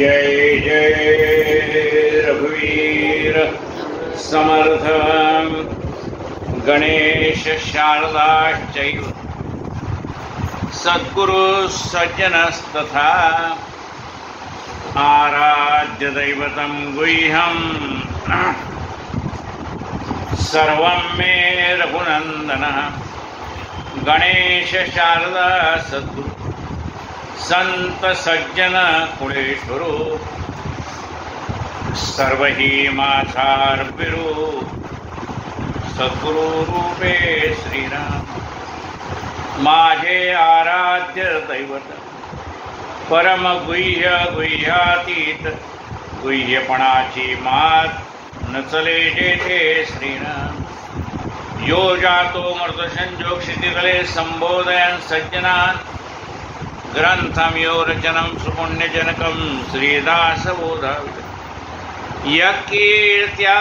जय जय रघुवीर समर्थ गणेश शारदाश्चैव सद्गुरु सज्जनस्तथा आराध्य दैवतं गुह्यं सर्वं मे रघुनन्दनः गणेश शारदा सद्गुरु संत सज्जन कुळेश्वरो सर्व ही माझार्पिरो सद्गुरु रूपे श्रीराम माझे आराध्य दैवत परम गुह्य गुह्यातीत गुह्यपणाची मात नचले जेथे श्रीराम यो जातो मृत संजोग क्षितितले संबोधयन् सज्जनान् ग्रंथम यो रचनम सुपुण्यजनकम श्रीदासबोधावित यकीर्त्या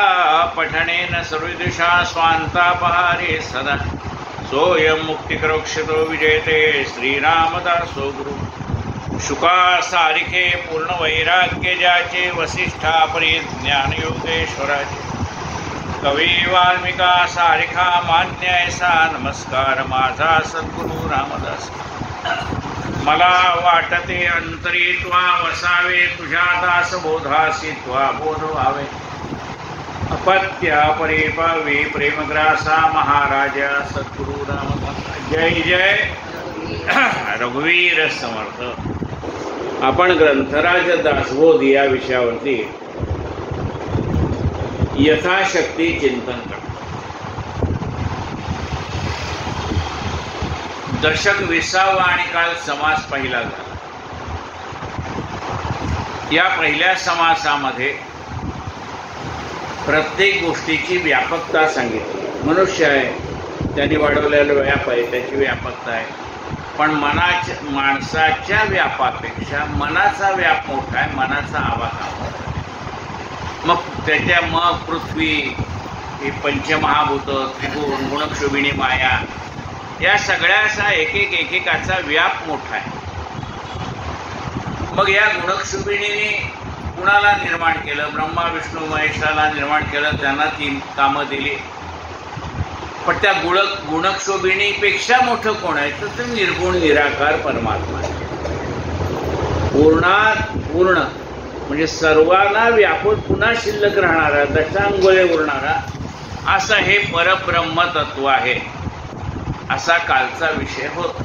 पठनेन सर्वदिशा स्वान्तापहारे सदा सोऽयं मुक्तिकरोक्षतो विजयते श्रीरामदासो गुरु शुका सारिखे पूर्ण वैराग्य ज्याचे वसिष्ठा परिज्ञान योगेश्वराचे कवी वाल्मिका सारिखा मान्य ऐसा नमस्कार माझा सद्गुरु रामदास मला वाटते अंतरी त्वा वसावे तुझ्या दास बोधासी त्वा बोध व्हावे अपत्या परिपावी प्रेमग्रासा महाराजा सद्गुरु रामदास जय जय रघुवीर समर्थ। आपण ग्रंथराज दासबोध या विषयावरती यथाशक्ती चिंतन करतो। दशक 20 आणि काल समास पहिला झाला। या पहिल्या समासामध्ये प्रत्येक गोष्टीची व्यापकता सांगितली। मनुष्य आहे त्याने वाढवलेला व्याप आहे त्याची व्यापकता आहे, पण माणसाच्या व्यापापेक्षा मनाचा व्याप मोठा आहे, मनाचा आवाज मग त्याच्या पृथ्वी ही पंचमहाभूत त्रिगुण गुणक्षोभिणी माया या सगळ्याचा एकेकाचा व्याप मोठा आहे। मग या गुणक्षोभिणीने कुणाला निर्माण केलं? ब्रह्मा विष्णू महेशाला निर्माण केलं, त्यांना 3 कामं दिली। पण त्या गुणक्षोभिणीपेक्षा मोठं कोण आहे तर ते निर्गुण निराकार परमात्मा आहे। पूर्णात पूर्ण म्हणजे सर्वांना व्यापून पुन्हा शिल्लक राहणारा दशांगोळे उरणारा असं हे परब्रह्म तत्व आहे, असा कालचा विषय होता।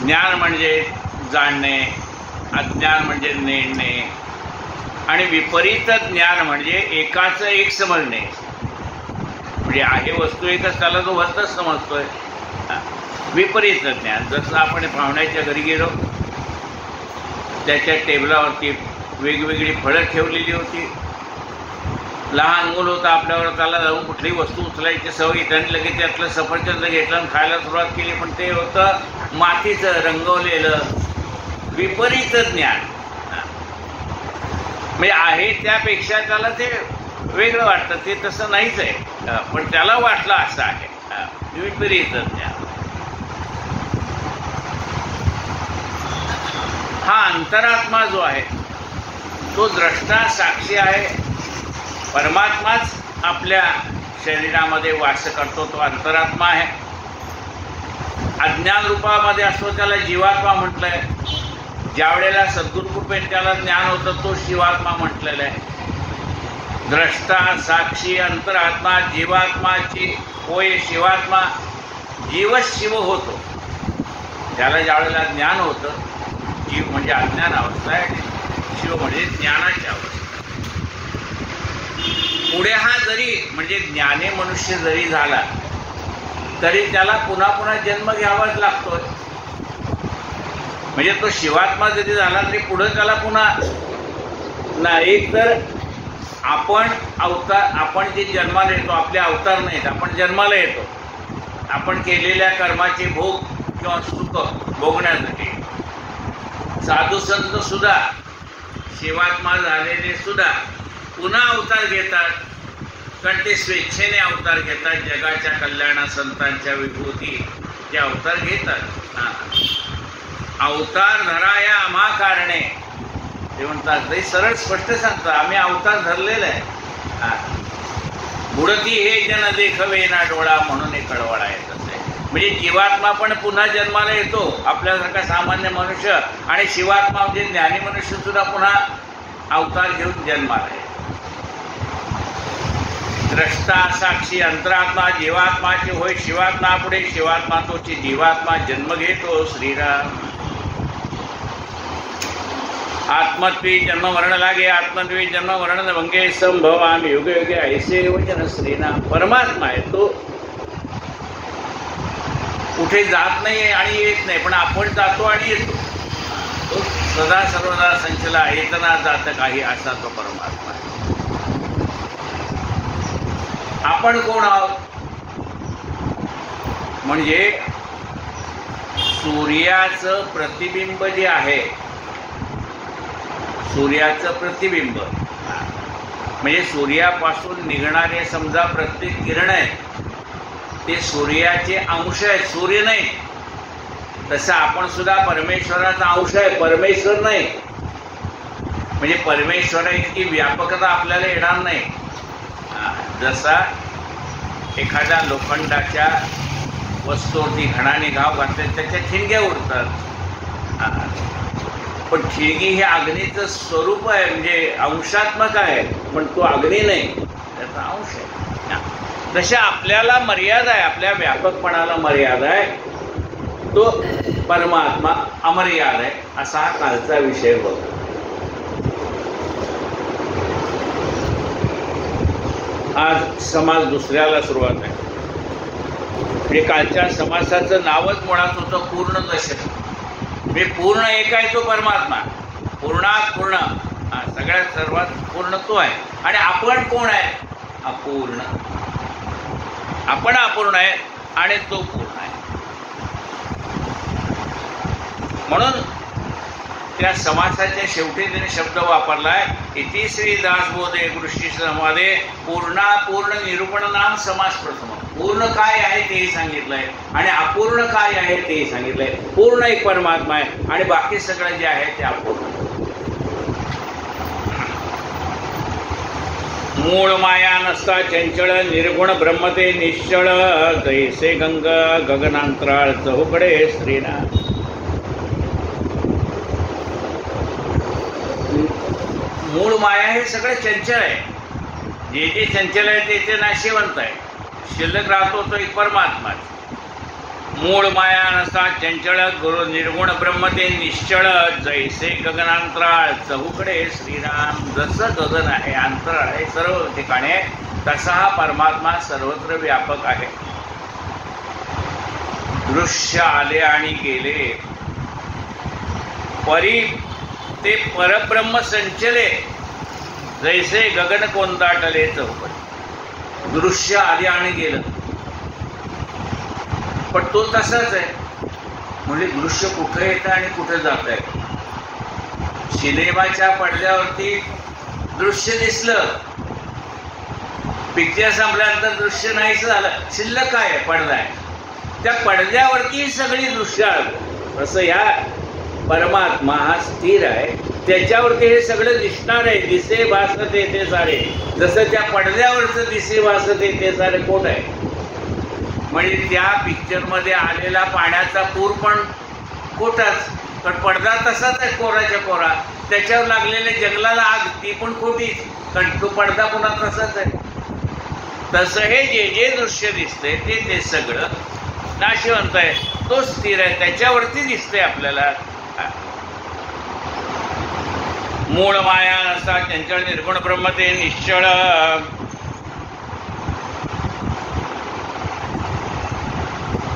ज्ञान म्हणजे जाणणे, अज्ञान म्हणजे नेणणे आणि विपरीत ज्ञान म्हणजे एकाचं एक समजणे। म्हणजे आहे वस्तू एकच त्याला तो वस्तूच समजतोय। विपरीत ज्ञान जसं आपण पाहुण्याच्या घरी गेलो, त्याच्या टेबलावरती वेगवेगळी फळं ठेवलेली होती। लहान मुलं होतं आपल्यावर, त्याला जाऊन कुठलीही वस्तू उचलायची सवय, त्यांनी लगेच त्यातलं सफरचंद घेतलं आणि खायला सुरुवात केली, पण ते होतं मातीचं रंगवलेलं विपरीत ज्ञान। म्हणजे आहे त्यापेक्षा त्याला ते वेगळं वाटतं, ते तसं नाहीच आहे, पण त्याला वाटलं असं आहे, विपरीत ज्ञान। हा अंतरात्मा जो आहे तो द्रष्टा साक्षी आहे। परमात्माच आपल्या शरीरामध्ये वास करतो, तो अंतरात्मा आहे। अज्ञान रूपामध्ये असतो त्याला जीवात्मा म्हटलंय। ज्या वेळेला सद्गुरुकृपेने त्याला ज्ञान होतं तो शिवात्मा म्हटलेला आहे। द्रष्टा साक्षी अंतरात्मा जीवात्माची होय शिवात्मा। जीवच शिव होतो त्याला ज्या वेळेला ज्ञान होतं। जीव म्हणजे अज्ञान अवस्था आहे, शिव म्हणजे ज्ञानाची अवस्था। पुढे हा जरी म्हणजे ज्ञानी मनुष्य जरी झाला तरी त्याला पुन्हा पुन्हा जन्म घ्यावाच लागतोय। म्हणजे तो शिवात्मा जरी झाला तरी पुढे त्याला पुन्हा नाही, एक तर आपण जे जन्माला येतो आपले अवतार नाहीत, आपण जन्माला येतो आपण केलेल्या कर्माचे भोग किंवा सुख भोगण्यासाठी। साधू संत सुद्धा शिवात्मा झालेले सुद्धा पुन्हा अवतार घेतात, कारण ते स्वेच्छेने अवतार घेतात, जगाच्या कल्याणा संतांच्या विभूती ते अवतार घेतात। अवतार धरा या आम्हा कारणे, ते म्हणतात ते सरळ स्पष्ट सांगतात आम्ही अवतार धरलेला आहे. बुडती हे जन देखवे ना डोळा म्हणून एक कळवळा येत असे. म्हणजे जीवात्मा पण पुन्हा जन्माला येतो आपल्यासारखा सामान्य मनुष्य, आणि शिवात्मा म्हणजे ज्ञानी मनुष्य सुद्धा पुन्हा अवतार घेऊन जन्माला येतो. द्रष्टा साक्षी अंतरात्मा जीवात्माची होय शिवात्मा पुढे, शिवात्मा तोची जीवात्मा जन्म घेतो श्रीराम. आत्मत्वी जन्म मरण लागे, आत्मत्वी जन्म मरण भंगे, संभवामी युगे युगे ऐसे वचन श्रीनाम. परमात्मा आहे तो कुठे जात नाही आणि येत नाही, पण आपण जातो आणि येतो. तो सदा सर्वदा संचला येतना जात काही असा तो परमात्मा आहे. आपण कोण आहोत म्हणजे सूर्याचं प्रतिबिंब जे आहे, सूर्याचं प्रतिबिंब म्हणजे सूर्यापासून निघणारे समजा प्रत्येक किरण आहे ते सूर्याचे अंश आहेत, सूर्य नाही. तसं आपण सुद्धा परमेश्वराचा अंश आहे, परमेश्वर नाही. म्हणजे परमेश्वरा इतकी व्यापकता आपल्याला येणार नाही. जसा एखाद्या लोखंडाच्या वस्तूवरती घणाने घाव घातले त्याच्या ठिणग्या उडतात, पण ठिणगी हे अग्नीचं स्वरूप आहे, म्हणजे अंशात्मक आहे, पण तो अग्नी नाही, त्याचा अंश आहे. तशा आपल्याला मर्यादा आहे, आपल्या व्यापकपणाला मर्यादा आहे. तो परमात्मा अमर्याद आहे असा हा कालचा विषय होता. आज समास दुसऱ्याला सुरुवात आहे. म्हणजे कालच्या समासाचं नावच मुळात होतं पूर्ण दशक. म्हणजे पूर्ण एक आहे तो परमात्मा, पूर्णात पूर्ण, सगळ्यात सर्वात पूर्ण तो आहे. आणि आपण कोण आहे? अपूर्ण. आपण अपूर्ण आहे आणि तो पूर्ण आहे. म्हणून त्या समासाच्या शेवटी त्याने शब्द वापरलाय इति श्री दासबोधे कृषी समाधे पूर्णापूर्ण निरूपण नाम समास प्रथम. पूर्ण काय आहे तेही सांगितलंय आणि अपूर्ण काय आहे तेही सांगितलंय. पूर्ण एक परमात्मा आहे आणि बाकी सगळं जे आहे ते अपूर्ण. मूळ माया नसता चंचळ निर्गुण ब्रह्मते निश्चळ जैसे गंगा गगनांतराळ चहूकडे श्रीनाथ. मूळ माया हे सगळं चंचल आहे. जे जे चंचल आहे ते नाशिवंत आहे. शिल्लक राहतो तो एक परमात्मा. मूळ माया नसता चंचळ गुरु निर्गुण ब्रह्म ते निश्चळ जैसे गगनांतराळ चहूकडे श्रीराम. जसं गगन आहे अंतराळ आहे सर्व ठिकाणी आहे तसा हा परमात्मा सर्वत्र व्यापक आहे. दृश्य आले आणि गेले परी ते परब्रह्म संचले जैसे गगन कोंदाटले चौपट. दृश्य आले आणि गेलं पण तो तसाच आहे. म्हणजे दृश्य कुठे येतं आणि कुठे जात आहे. सिनेमाच्या पडद्यावरती दृश्य दिसलं, पिक्चर संपल्यानंतर दृश्य नाहीच झालं, शिल्लक काय आहे? पडदा आहे. त्या पडद्यावरती सगळी दृश्य आलं. तसं या परमात्मा हा स्थिर आहे, त्याच्यावरती हे सगळं दिसणार आहे. दिसे भासते ते सारे. जसं त्या पडद्यावरचं दिसे भासते ते सारे कोण आहे? म्हणजे त्या पिक्चरमध्ये आलेला पाण्याचा पूर पण खोटाच, पण पडदा तसाच आहे कोराच्या कोरा. त्याच्यावर लागलेल्या जंगलाला आग ती पण खोटीच, कारण तो पडदा पुन्हा तसाच आहे. तसं हे जे जे दृश्य दिसतंय ते सगळं नाशिवंत आहे, तो स्थिर आहे, त्याच्यावरती दिसतंय आपल्याला. मूळ माया नसता चंचल निर्गुण ब्रह्म ते निश्चळ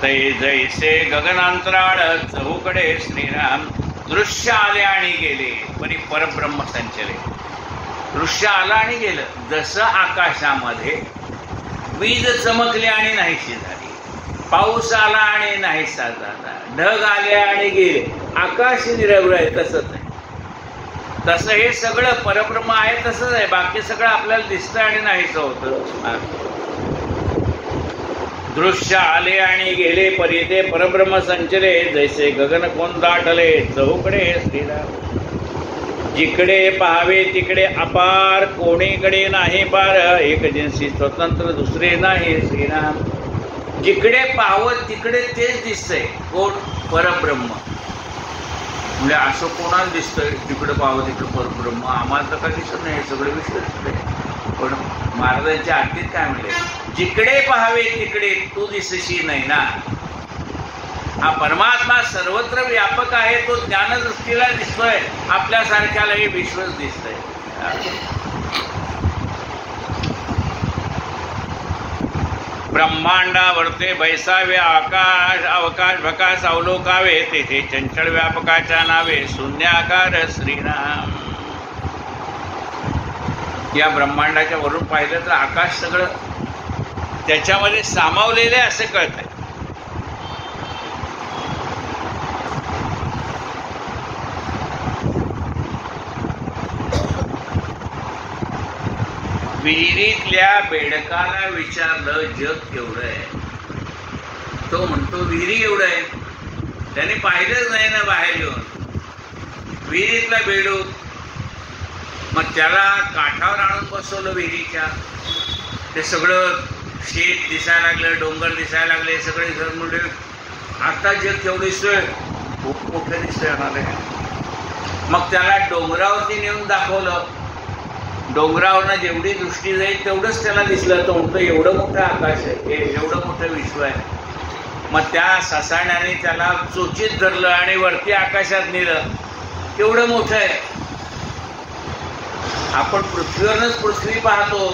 ते जैसे गगनांतराळ चहूकडे श्रीराम. दृश्य आले आणि गेले परी परब्रह्म संचले. दृश्य आलं आणि गेलं. जसं आकाशामध्ये वीज चमकली आणि नाहीशी झाली, पाऊस आला आणि नाहीसा झाला, ढग आले आणि गेले, आकाश निरवळ आहे तसंच आहे. तसं हे सगळं परब्रह्म आहे तसंच आहे. बाकी सगळं आपल्याला दिसतं आणि नाहीसं होतं. दृश्य आले आणि गेले परी ते परब्रह्म संचले जैसे गगन कोण दाटले चहूकडे श्रीराम. जिकडे पाहावे तिकडे अपार कोणीकडे नाही पार एक जिन्सी स्वतंत्र दुसरे नाही श्रीराम. जिकडे पाहावं तिकडे तेच दिसतंय कोण परब्रह्म. म्हणजे असं कोणाला दिसतंय जिकडे पाहावं तिकडे परब्रह्म. आम्हाला तर काही दिसत नाही, सगळे विश्व दिसतंय. पण महाराजांच्या आरतीत काय म्हणले, जिकडे पाहावे तिकडे तू दिसशी नाही ना. हा परमात्मा सर्वत्र व्यापक आहे, तो ज्ञानदृष्टीला दिसतोय, आपल्यासारख्याला हे विश्वच दिसतंय. ब्रह्मांडावरते बैसावे आकाश अवकाश भकास अवलोकावे तेथे चंचल व्यापकाच्या नावे शून्याकार श्रीराम. या ब्रह्मांडाच्या वरून पाहिलं तर आकाश सगळं त्याच्यामध्ये सामावलेले असे कळतंय. विहिरीतल्या बेडकाला विचारलं जग केवढं आहे, तो म्हणतो विहिरी एवढं आहे. त्याने पाहिलंच नाही ना बाहेर येऊन विहिरीतला बेडूक. मग त्याला काठावर आणून बसवलं विहिरीच्या. ते सगळं शेत दिसायला लागलं, डोंगर दिसायला लागले, सगळे घर म्हणजे आता जग केवढं दिसतोय, खूप मोठं दिसतोय आम्हाला. मग त्याला डोंगरावरती नेऊन दाखवलं. डोंगरावरनं जेवढी दृष्टी जाईल तेवढंच त्याला दिसलं. तो म्हणतो एवढं मोठं आकाश आहे, एवढं मोठं विश्व आहे. मग त्या ससाण्याने त्याला चोचीत धरलं आणि वरती आकाशात नेलं. एवढं मोठं आहे. आपण पृथ्वीवरच पृथ्वी पाहतो,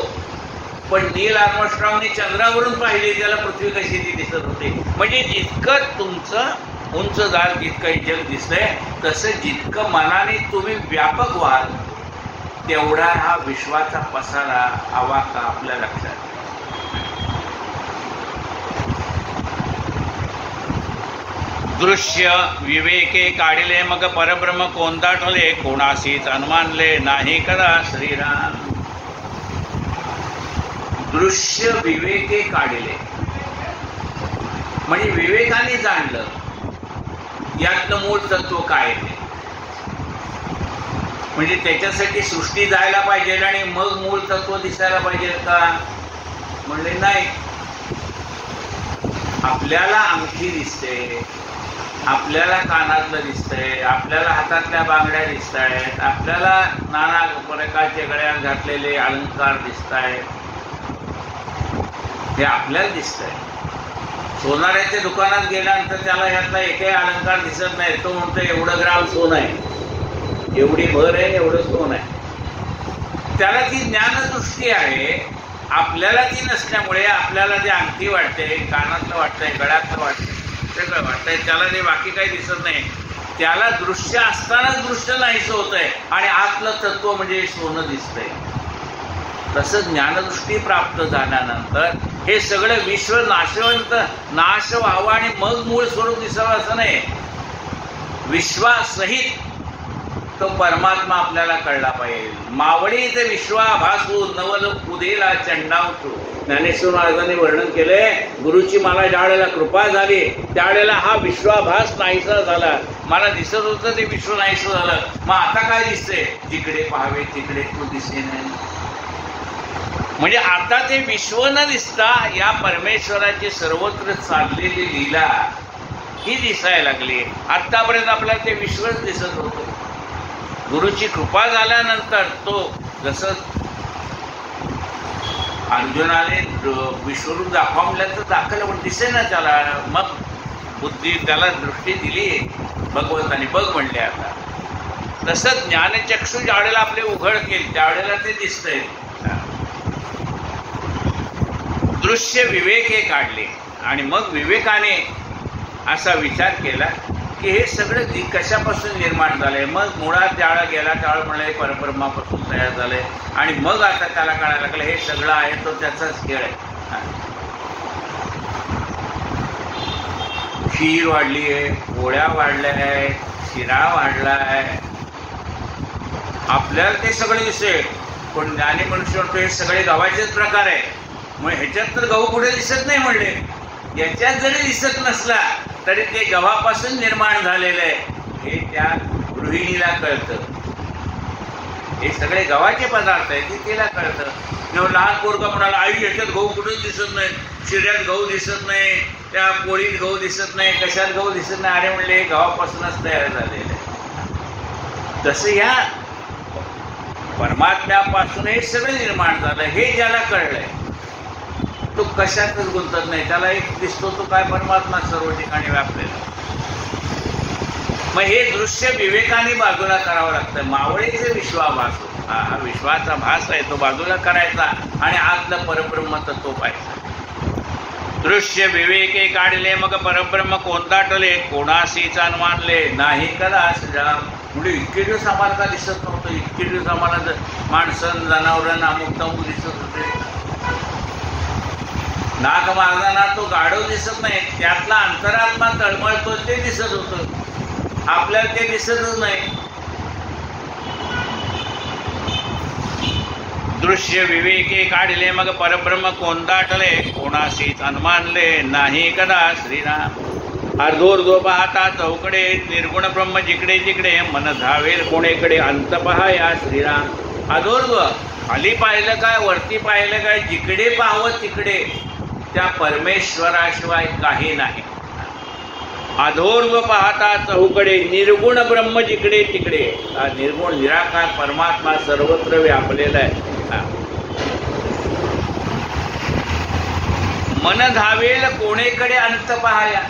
पण नील आर्मस्ट्रॉंगने चंद्रावरून पाहिली, त्याला पृथ्वी कशी ती दिसत होती. म्हणजे जितकं तुमचं उंच जाल जितकं जग दिसतंय, तसं जितकं मनाने तुम्ही व्यापक व्हाल तेवढा हा विश्वाचा पसारा आवाका आपल्या लक्षात. दृश्य विवेके काढले मग परब्रह्म कोणताटले कोणासीच अनुमानले नाही कदा श्रीराम. दृश्य विवेके काढले म्हणजे विवेकाने जाणलं यातलं मूळ तत्व काय आहे. म्हणजे त्याच्यासाठी सृष्टी जायला पाहिजे आणि मग मूळ तत्व दिसायला पाहिजे का, म्हणले नाही. आपल्याला अंगठी दिसते, आपल्याला कानातलं दिसतंय, आपल्याला हातातल्या बांगड्या दिसत आहेत, आपल्याला नाना प्रकारचे गळ्यात घातलेले अलंकार दिसत आहेत, हे आपल्याला दिसतंय. सोनाऱ्याच्या दुकानात गेल्यानंतर त्याला ह्यातला एकही अलंकार दिसत नाही. तो म्हणतो एवढं ग्राम सोनं आहे, एवढी भर आहे, एवढं सोन आहे. त्याला ती ज्ञानदृष्टी आहे. आपल्याला ती नसल्यामुळे आपल्याला जे अंगठी वाटते, कानातलं वाटतंय, गळ्यातलं वाटतंय, सगळं वाटतंय, त्याला जे बाकी काही दिसत नाही. त्याला दृश्य असतानाच दृश्य नाहीसं होतंय आणि आतलं तत्व म्हणजे सोनं दिसतंय. तसं ज्ञानदृष्टी प्राप्त झाल्यानंतर हे सगळं विश्व नाशवंत नाश व्हावं आणि मग मूळ स्वरूप दिसावं असं नाही. विश्वासहित तो परमात्मा आपल्याला कळला पाहिजे. मावळी ते विश्वाभासू नवल उदेला चंडावतो. ज्ञानेश्वर महाराजांनी वर्णन केलंय, गुरुची मला ज्या वेळेला कृपा झाली त्यावेळेला हा विश्वाभास नाहीसा झाला. मला दिसत होतं ते विश्व नाहीसं झालं. मग आता काय दिसतंय, जिकडे पाहावे तिकडे तू दिसे नाही. म्हणजे आता ते विश्व न दिसता या परमेश्वराची सर्वत्र चाललेली लीला ही दिसायला लागली. आतापर्यंत आपल्याला ते विश्वच दिसत होतं. गुरुची कृपा झाल्यानंतर तो जसं अर्जुनाने विश्वरूप दाखवा म्हटलं तर दाखवलं, पण दिसे ना त्याला. मग बुद्धी त्याला दृष्टी दिली भगवंताने, बघ म्हणले. आता तसं ज्ञानचक्षु ज्यावेळेला आपले उघड केली त्यावेळेला ते दिसतंय. दृश्य विवेके काढले आणि मग विवेकाने असा विचार केला की हे सगळं कशापासून निर्माण झालंय. मग मुळात ज्यावेळेला गेला त्यावेळेला म्हणलं हे परब्रह्मापासून तयार झालंय. आणि मग आता त्याला कळायला लागलं हे सगळं आहे तो त्याचाच खेळ आहे. खीर वाढली आहे, पोळ्या वाढल्या आहेत, शिरा वाढला आहे, आपल्याला ते सगळे दिसते. पण ज्ञानी मनुष्य म्हणतो हे सगळे गव्हाचेच प्रकार आहे. मग ह्याच्यात तर गहू कुठे दिसत नाही म्हणले. याच्यात जरी दिसत नसला तरी ते गव्हापासून निर्माण झालेलं आहे हे त्या गृहिणीला कळतं. हे सगळे गव्हाचे पदार्थ आहेत ते तिला कळतं. जेव्हा लहान पोरगा म्हणाला आई याच्यात गहू कुठेच दिसत नाही, शिऱ्यात गहू दिसत नाही, त्या पोळीत गहू दिसत नाही, कशात गहू दिसत नाही. अरे म्हणले हे गव्हापासूनच तयार झालेलं आहे. तसं या परमात्म्यापासून हे सगळं निर्माण झालं हे ज्याला कळलंय तो कशातच गुंतत नाही. त्याला एक दिसतो तो काय परमात्मा सर्व ठिकाणी व्यापलेला. मग हे दृश्य विवेकाने बाजूला करावं लागतं. मावळीचे विश्वाभास, हा विश्वाचा भास आहे तो बाजूला करायचा आणि आतलं परब्रह्म तत्व पाहायचं. दृश्य विवेके काढले मग परब्रह्म कोणता टले, कोणाशीच मानले नाही कदा श्रीराम. म्हणजे इतके दिवस आम्हाला का दिसत नव्हतं, इतके दिवस आम्हाला माणसं जनावरांना अमुक तमुक दिसत होते. नाक मारताना तो गाढव दिसत नाही, त्यातला अंतरात्मा तळमळतो ते दिसत होतं. आपल्याला ते दिसतच नाही. दृश्य विवेके काढले मग परब्रह्म कोणता टले, कोणाशीच अनुमानले नाही कदा श्रीराम. अर्धोर्ध्व पाहता चौकडे निर्गुण ब्रह्म जिकडे जिकडे मन धावेल कोणीकडे अंत पहा या श्रीराम. अधोर्ध्व खाली पाहिलं काय वरती पाहिलं काय जिकडे पाहावं तिकडे त्या परमेश्वराशिवाय काही नाही. अधोर्व पाहता चहूकडे निर्गुण ब्रह्म जिकडे तिकडे. हा निर्गुण निराकार परमात्मा सर्वत्र व्यापलेला आहे. मन धावेल कोणीकडे अंत पाहाया.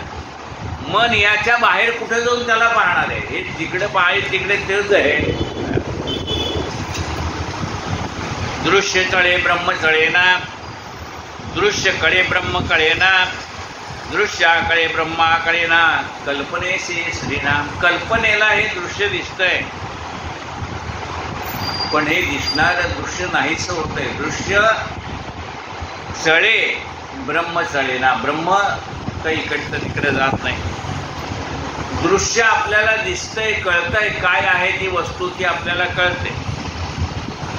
मन याच्या बाहेर कुठे जाऊन त्याला पाहणार आहे. हे जिकडे पाहायचं तिकडे तेच आहे. दृश्य चळे ब्रह्म चळेना, दृश्य कळे ब्रह्म कळेना, दृश्याकडे ब्रह्माकडे ना कल्पनेशी श्रीनाम. कल्पनेला हे दृश्य दिसतंय पण हे दिसणारं दृश्य नाहीच होतंय. दृश्य चळे ब्रह्म चळेना. ब्रह्म काही इकडचं तिकडे जात नाही. दृश्य आपल्याला दिसतंय कळतंय काय आहे ती वस्तू ती आपल्याला कळते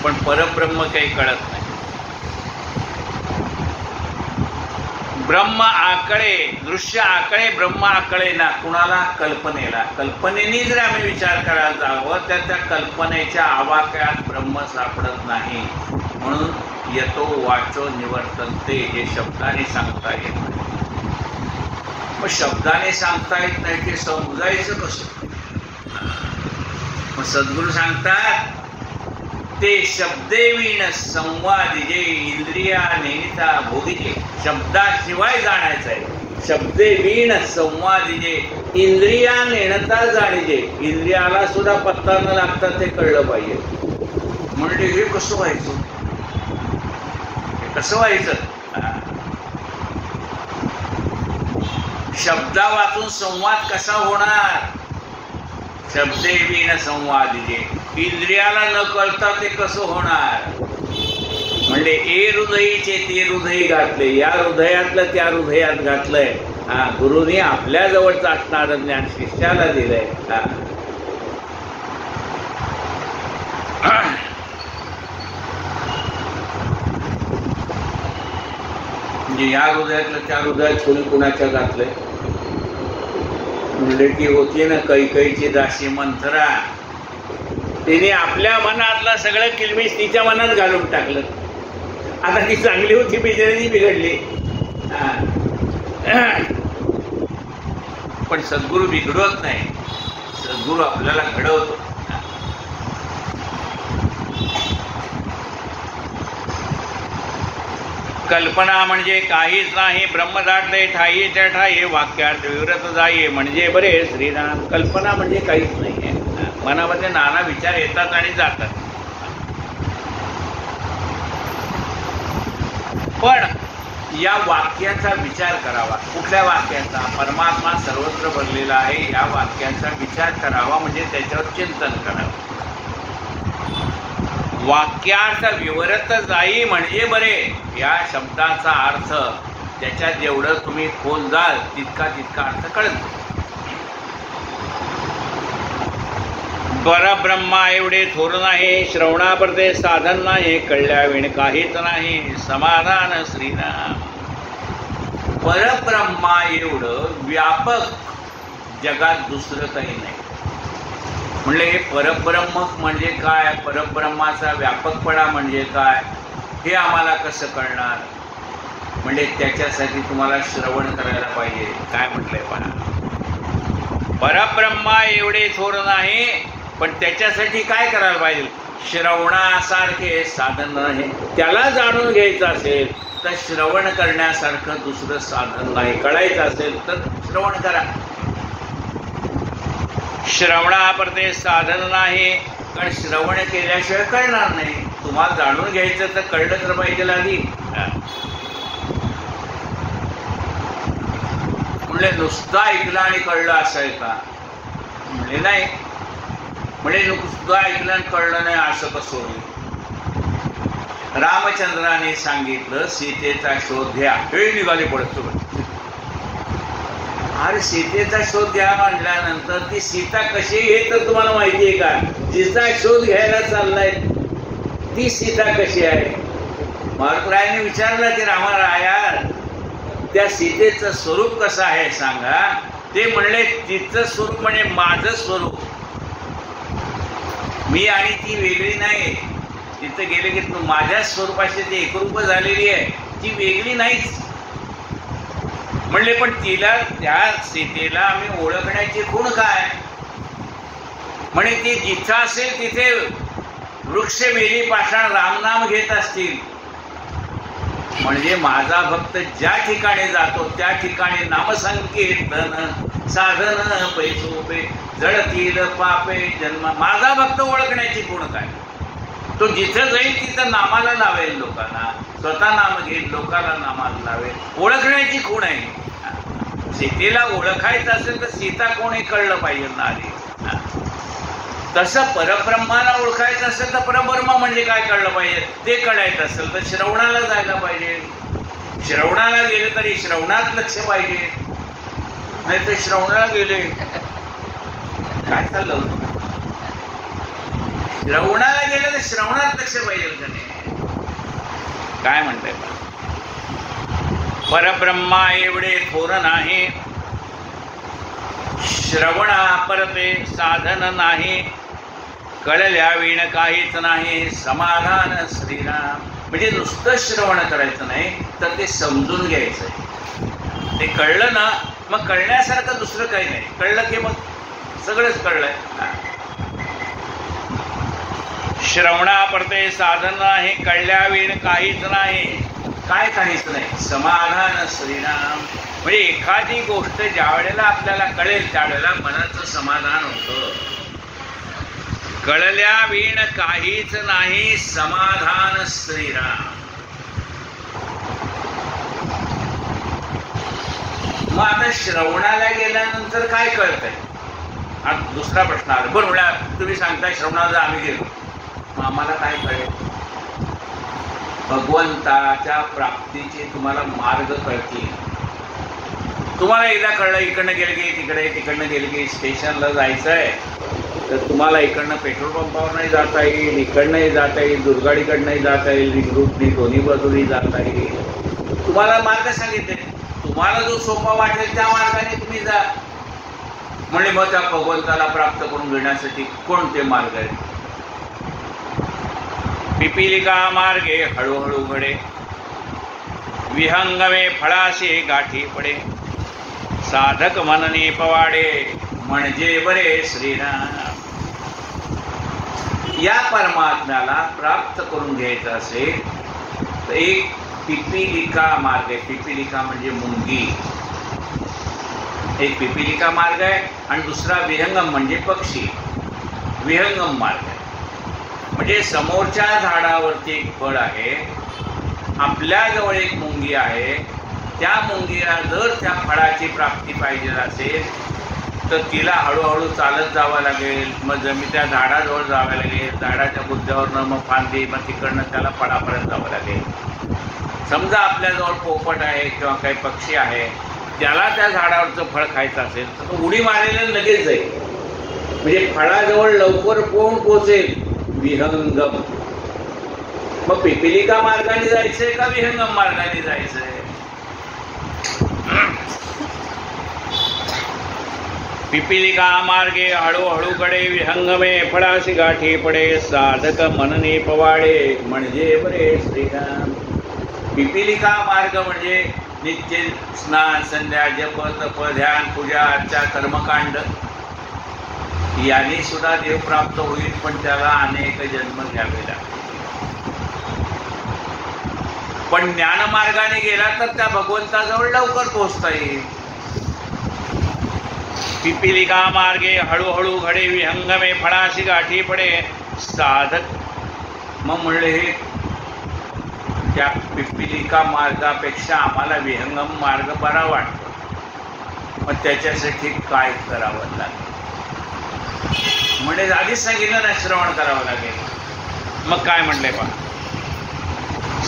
पण परब्रह्म काही कळत नाही. ब्रह्म आकळे दृश्य आकळे ब्रह्म आकळे ना कुणाला कल्पनेला. कल्पनेनी जर आम्ही विचार करायला जावं तर त्या कल्पनेच्या आवाक्यात ब्रह्म सापडत नाही. म्हणून येतो वाचो निवर्तनते हे शब्दाने सांगता येत नाही. मग शब्दाने सांगता येत नाही ते समजायचं कसं. मग सद्गुरू सांगतात ते शब्देवीन संवादिजे इंद्रिया नेनिता भोगिजे. शब्दाशिवाय जाणायचं आहे. शब्देवीन संवादिजे इंद्रिया नेणता जाणीजे. इंद्रियाला सुद्धा पत्ता न लागता ते कळलं पाहिजे. म्हणजे हे कसं व्हायचं, हे कसं व्हायचं. शब्दा वाचून संवाद कसा होणार. शब्देवीन संवादिजे इंद्रियाला न कळता ते कसं होणार. म्हणजे ए हृदयीचे ते हृदय घातले, या हृदयातलं त्या हृदयात घातलंय. गुरुने आपल्या जवळचं असणारं ज्ञान शिष्याला दिलंय. म्हणजे या हृदयातलं त्या हृदयात कोणी कुणाच्या घातलंय. म्हणजे ती होती ना कैकईची दासी मंथरा, तिने आपल्या मनातलं सगळं किलमिश तिच्या मनात घालून टाकलं. आता ती चांगली होती बिचारी बिघडली. पण सद्गुरू बिघडवत नाही, सद्गुरू आपल्याला घडवतो. कल्पना म्हणजे काहीच नाही ब्रह्म दाटले ठाईच्या ठाई वाक्यात विवरत जाई म्हणजे बरे श्रीराम. कल्पना म्हणजे काहीच नाहीये. मनामध्ये नाना विचार येतात आणि जातात. पण या वाक्याचा विचार करावा. कुठल्या वाक्याचा. परमात्मा सर्वत्र भरलेला आहे या वाक्याचा विचार करावा म्हणजे त्याच्यावर चिंतन करावं. वाक्यार्थ विवरत जाई म्हणजे बरे. या शब्दाचा अर्थ त्याच्यात जेवढं तुम्ही खोल जाल तितका तितका अर्थ कळतो. परब्रह्मा एवढे थोर नाही श्रवणाप्रते साधन नाही कळल्याविण काहीच नाही समाधान श्रीराम. परब्रह्मा एवढं व्यापक जगात दुसरं काही नाही. म्हणले हे परब्रह्म म्हणजे काय, परब्रह्माचा व्यापकपणा म्हणजे काय, हे आम्हाला कसं कळणार. म्हणजे त्याच्यासाठी तुम्हाला श्रवण करायला पाहिजे. काय म्हटलंय पहा, परब्रह्मा एवढे थोर नाही, पण त्याच्यासाठी काय करायला पाहिजे, श्रवणासारखे साधन नाही. त्याला जाणून घ्यायचं असेल तर श्रवण करण्यासारखं दुसरं साधन नाही. कळायचं असेल तर श्रवण करा. श्रवणापरते साधन नाही, कारण श्रवण केल्याशिवाय कळणार नाही. तुम्हाला जाणून घ्यायचं तर कळलं तर पाहिजे आधी. म्हणजे नुसतं ऐकलं आणि कळलं असं आहे का, म्हणजे नाही. म्हणजे नुसतं ऐकलं आणि कळलं नाही असं कसं होईल. रामचंद्राने सांगितलं सीतेचा शोध घ्या, हे निघाले पडत. अरे सीतेचा शोध घ्या म्हटल्यानंतर ती सीता कशी आहे तर तुम्हाला माहिती आहे का, जिचा शोध घ्यायला चाललाय ती सीता कशी आहे. मारुतीरायाने विचारलं की रामाराया त्या सीतेचं स्वरूप कसं आहे सांगा. ते म्हणले तिचं स्वरूप म्हणजे माझं स्वरूप, मी आणि ती वेगळी नाही. तिथं गेले की तू माझ्या स्वरूपाशी ती एकरूप झालेली आहे, ती वेगळी नाहीच. म्हणले पण तिला, त्या सीतेला आम्ही ओळखण्याची खूण काय. म्हणे ती जिथं असेल तिथे वृक्ष वेली पाषाण रामनाम घेत असतील. म्हणजे माझा भक्त ज्या ठिकाणी जातो त्या ठिकाणी नामसंकीर्तन साधन पैसोपे जळतील पापे जन्म. माझा भक्त ओळखण्याची खूण काय. तो जिथं जाईल तिथं नामाला लावेल लोकांना, स्वतः नाम घेईल, लोकांना नामाला लावेल. ओळखण्याची खूण आहे. सीतेला ओळखायचं असेल तर सीता कोण हे कळलं पाहिजे ना आधी. तसं परब्रह्माला ओळखायचं असेल तर परब्रह्म म्हणजे काय कळलं पाहिजे. ते कळायचं असेल तर श्रवणाला जायला पाहिजे. श्रवणाला गेले तरी श्रवणात लक्ष पाहिजे, नाही तर श्रवणाला गेले काय चाललं. श्रवणाला गेलं तर श्रवणात लक्ष पाहिजे का नाही. काय म्हणताय परब्रह्मा एवढे थोर नाही, श्रवणापरते साधन नाही, कळल्या विण काहीच नाही, समाधान श्रीराम. म्हणजे नुसतं श्रवण करायचं नाही तर ते समजून घ्यायचंय. ते कळलं ना मग कळण्यासारखं दुसरं काही नाही. कळलं की मग सगळंच कळलंय. श्रवणापरते साधन नाही, कळल्या विण काहीच नाही. काय काहीच नाही, समाधान श्रीराम. म्हणजे एखादी गोष्ट ज्या वेळेला आपल्याला कळेल त्यावेळेला मनाचं समाधान होतं. कळल्या विण काहीच नाही, समाधान श्रीराम. मग आता श्रवणाला गेल्यानंतर काय कळतंय. आता दुसरा प्रश्न आला. बरं म्हणा तुम्ही सांगताय श्रवणाला आम्ही गेलो, मग आम्हाला काय कळेल. भगवंताच्या प्राप्तीचे तुम्हाला मार्ग कळतील. तुम्हाला एकदा कळलं इकडनं गेलं की तिकडे, तिकडनं गेलं की स्टेशनला जायचं आहे तर तुम्हाला इकडनं पेट्रोल पंपावर नाही जाता येईल, इकडनंही जाता येईल, दुर्गाडीकडनंही जाता येईल, ग्रुपनी दोन्ही बाजूनी जाता येईल. तुम्हाला मार्ग सांगितले. तुम्हाला जो सोपा वाटेल त्या मार्गाने तुम्ही जा. म्हणजे मग त्या भगवंताला प्राप्त करून घेण्यासाठी कोणते मार्ग आहेत. पिपीलिका मार्गे हळूहळू घडे, विहंगमे फळाशी गाठी पडे, साधक मनने पवाडे म्हणजे बरे श्रीराम. या परमात्म्याला प्राप्त करून घ्यायचं असेल तर एक पिपीलिका मार्ग आहे. पिपीलिका म्हणजे मुंगी. एक पिपीलिका मार्ग आहे आणि दुसरा विहंगम म्हणजे पक्षी. विहंगम मार्ग आहे म्हणजे समोरच्या झाडावरती एक फळ आहे, आपल्या जवळ एक मुंगी आहे. त्या मुंगीला जर त्या फळाची प्राप्ती पाहिजे असेल तर तिला हळूहळू चालत जावं लागेल. मग जमी त्या झाडाजवळ जावं लागेल, झाडाच्या बुद्ध्यावरनं मग फांदी, मग तिकडनं त्याला फळापर्यंत जावं लागेल. समजा आपल्याजवळ पोपट आहे किंवा काही पक्षी आहे, त्याला त्या झाडावरचं फळ खायचं असेल तर तो उडी मारायला लगेच जाईल. म्हणजे फळाजवळ लवकर कोण पोचेल. विहंगम. मग पिपीलिका मार्गाने जायचंय का विहंगम मार्गाने जायचंय. पिपीलिका मार्गे हळूहळू कडे विहंगमे फळासी गाठी पडे साधक मननी पवाडे म्हणजे बरे श्रीराम. पिपीलिका मार्ग म्हणजे नित्य स्नान संध्या जप तप ध्यान पूजा अर्चा कर्मकांड याने सुद्धा देव प्राप्त होईल, पण त्याला अनेक जन्म घ्यावे लागतील. पण ज्ञानमार्गाने गेला तर त्या भगवंताजवळ लवकर पोहोचता येईल. पिपीलिका मार्गे हळूहळू घडे विहंगमे फळाशी गाठी पडे साधक. मग म्हणले हे त्या पिपीलिका मार्गापेक्षा आम्हाला विहंगम मार्ग बरा वाटतो, मग त्याच्यासाठी काय करावं लागेल? म्हणजे आधीच सांगितलं ना, श्रवण करावं लागेल. मग काय म्हणले पहा,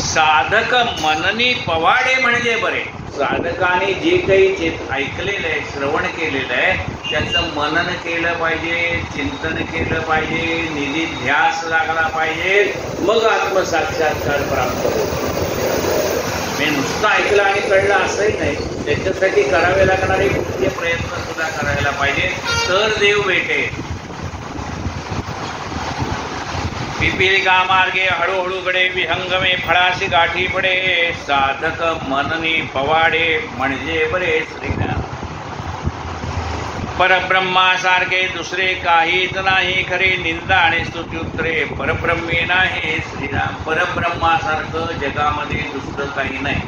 साधक मननी पवाडे म्हणजे बरे. साधकाने जे काही ऐकलेलं आहे, श्रवण केलेलं आहे, त्याचं मनन केलं पाहिजे, चिंतन केलं पाहिजे, निधी ध्यास लागला पाहिजे, मग आत्मसाक्षात्कार प्राप्त होतो. मी नुसतं ऐकलं आणि कळलं असंही नाही, त्याच्यासाठी करावे लागणारे मुख्य प्रयत्न सुद्धा करायला पाहिजे, तर देव भेटेल. पिपीलिका मार्गे हळूहळू गडे विहंगमे फळाशी गाठी पडे साधक मननी पवाडे म्हणजे बरे श्रीराम. परब्रह्मासारखे दुसरे काहीच नाही खरे निंदा आणि स्तुत्युत्तरे परब्रह्मे नाही श्रीराम. परब्रह्मासारखं जगामध्ये दुसरं काही नाही.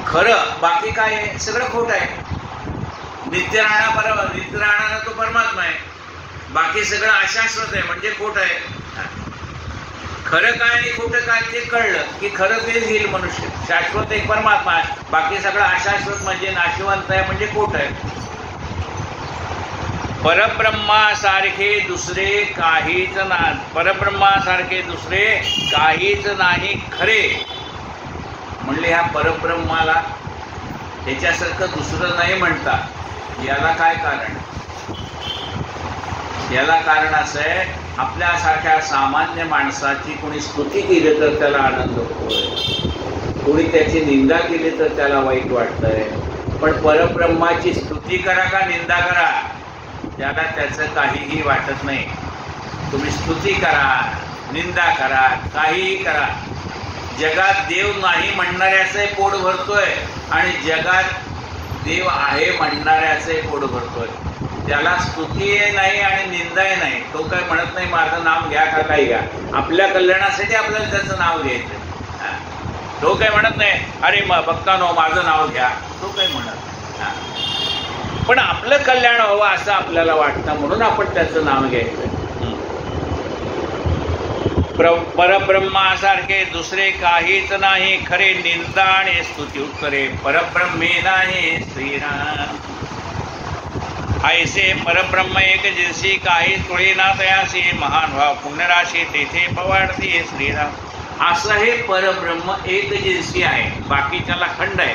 खरं बाकी काय आहे? सगळं खोटं आहे. नित्य राहणा तो परमात्मा आहे, बाकी सगळं अशाश्वत आहे म्हणजे खोटं आहे. खरं काय आणि खोटं काय ते कळलं की खरं तेच घेईल मनुष्य. शाश्वत एक परमात्मा आहे, बाकी सगळं अशाश्वत म्हणजे नाशवंत आहे म्हणजे खोटं आहे. परब्रह्मासारखे दुसरे काहीच नाही, परब्रह्मासारखे दुसरे काहीच नाही खरे. म्हणले ह्या परब्रह्माला त्याच्यासारखं दुसरं नाही म्हणतात. याला काय कारण? याला कारण असं आहे, आपल्यासारख्या सामान्य माणसाची कोणी स्तुती केली तर त्याला आनंद होतोय, कोणी त्याची निंदा केली तर त्याला वाईट वाटतंय. पण परब्रह्माची स्तुती करा का निंदा करा, त्याला त्याचं काहीही वाटत नाही. तुम्ही स्तुती करा, निंदा करा, काहीही करा, जगात देव नाही म्हणणाऱ्याचे पोट भरतोय आणि जगात देव आहे म्हणणाऱ्याचे पोट भरतोय. त्याला स्तुती नाही आणि निंदाही नाही. तो काय म्हणत नाही माझं नाव घ्या का काही घ्या, आपल्या कल्याणासाठी आपल्याला त्याचं नाव घ्यायचं. तो काय म्हणत नाही अरे भक्तांनो माझं नाव घ्या, तो काही म्हणत नाही. पण आपलं कल्याण व्हावं असं आपल्याला वाटतं म्हणून आपण त्याचं नाव घ्यायचं. परब्रह्मासारखे दुसरे काहीच नाही खरे निंदा आणि स्तुत्युत्तरे परब्रह्मे नाही श्रीराम. ऐसे परब्रह्म एक जिनसी काही तुळे ना तयासी महान भाव पुण्यराशी तेथे पवाडते श्रीराम. असं हे परब्रह्म एक जिनसी आहे, बाकीच्याला खंड आहे.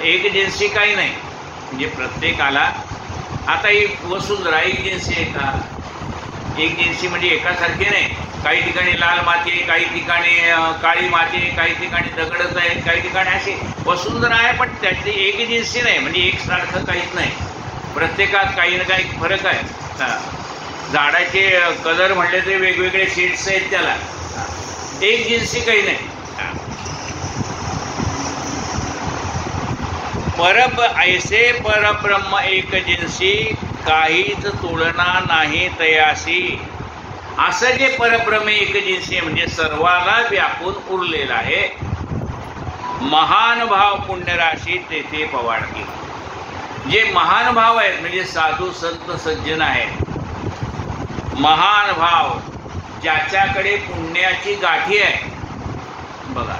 एक जिनसी काही नाही. म्हणजे प्रत्येकाला आता एक वसुंधरा एक जिनसी आहे का? एक जिन्सी म्हणजे एकासारखे नाही. काही ठिकाणी लाल माती आहे, काही ठिकाणी काळी माती आहे, काही ठिकाणी दगडच आहे, काही ठिकाणी अशी वसुंधरा आहे, पण त्याची एक जिन्सी नाही. म्हणजे एकसारखं काहीच नाही, प्रत्येकात काही ना काही फरक आहे. झाडाचे कलर म्हणले ते वेगवेगळे शेड्स आहेत त्याला, एक जिन्सी काही नाही. ऐसे परब्रह्म एक जिन्सी काहीच तुलना नाही तयासी. असं जे परब्रह्म एक जिन्सी म्हणजे सर्वाला व्यापून उरलेला आहे. महान भाव पुण्यराशी तेथे पवाडते. जे महान भाव आहेत म्हणजे साधू संत सज्जन आहेत, महान भाव ज्याच्याकडे पुण्याची गाठी आहे. बघा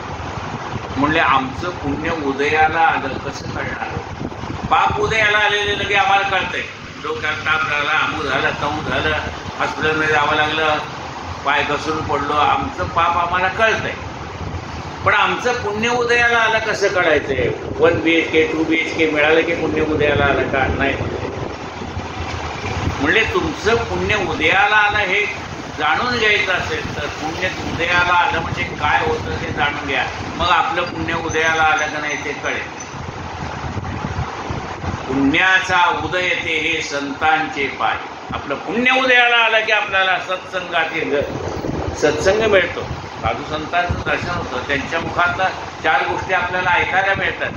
म्हणले आमचं पुण्य उदयाला आलं, कसं कळणार? पाप उदयाला आलेले लगे आम्हाला कळतंय. डोक्यात ताप झाला, अमू झालं, तमू झालं, हॉस्पिटलमध्ये जावं लागलं, पाय घसरून पडलो, आमचं पाप आम्हाला कळतंय. पण आमचं पुण्य उदयाला आलं कसं कळायचंय? 1 BHK 2 BHK मिळालं की पुण्य उदयाला आलं का? नाही. म्हणले तुमचं पुण्य उदयाला आलं हे जाणून घ्यायचं असेल तर पुण्य उदयाला आलं म्हणजे काय होतं ते जाणून घ्या. मग आपलं पुण्य उदयाला आलं का नाही ते कळेल. पुण्याचा उदय ते हे संतांचे पाय. आपलं पुण्य उदयाला आलं की आपल्याला सत्संग मिळतो. साधू संतांचं दर्शन होतं. त्यांच्या मुखातल्या 4 गोष्टी आपल्याला ऐकायला मिळतात.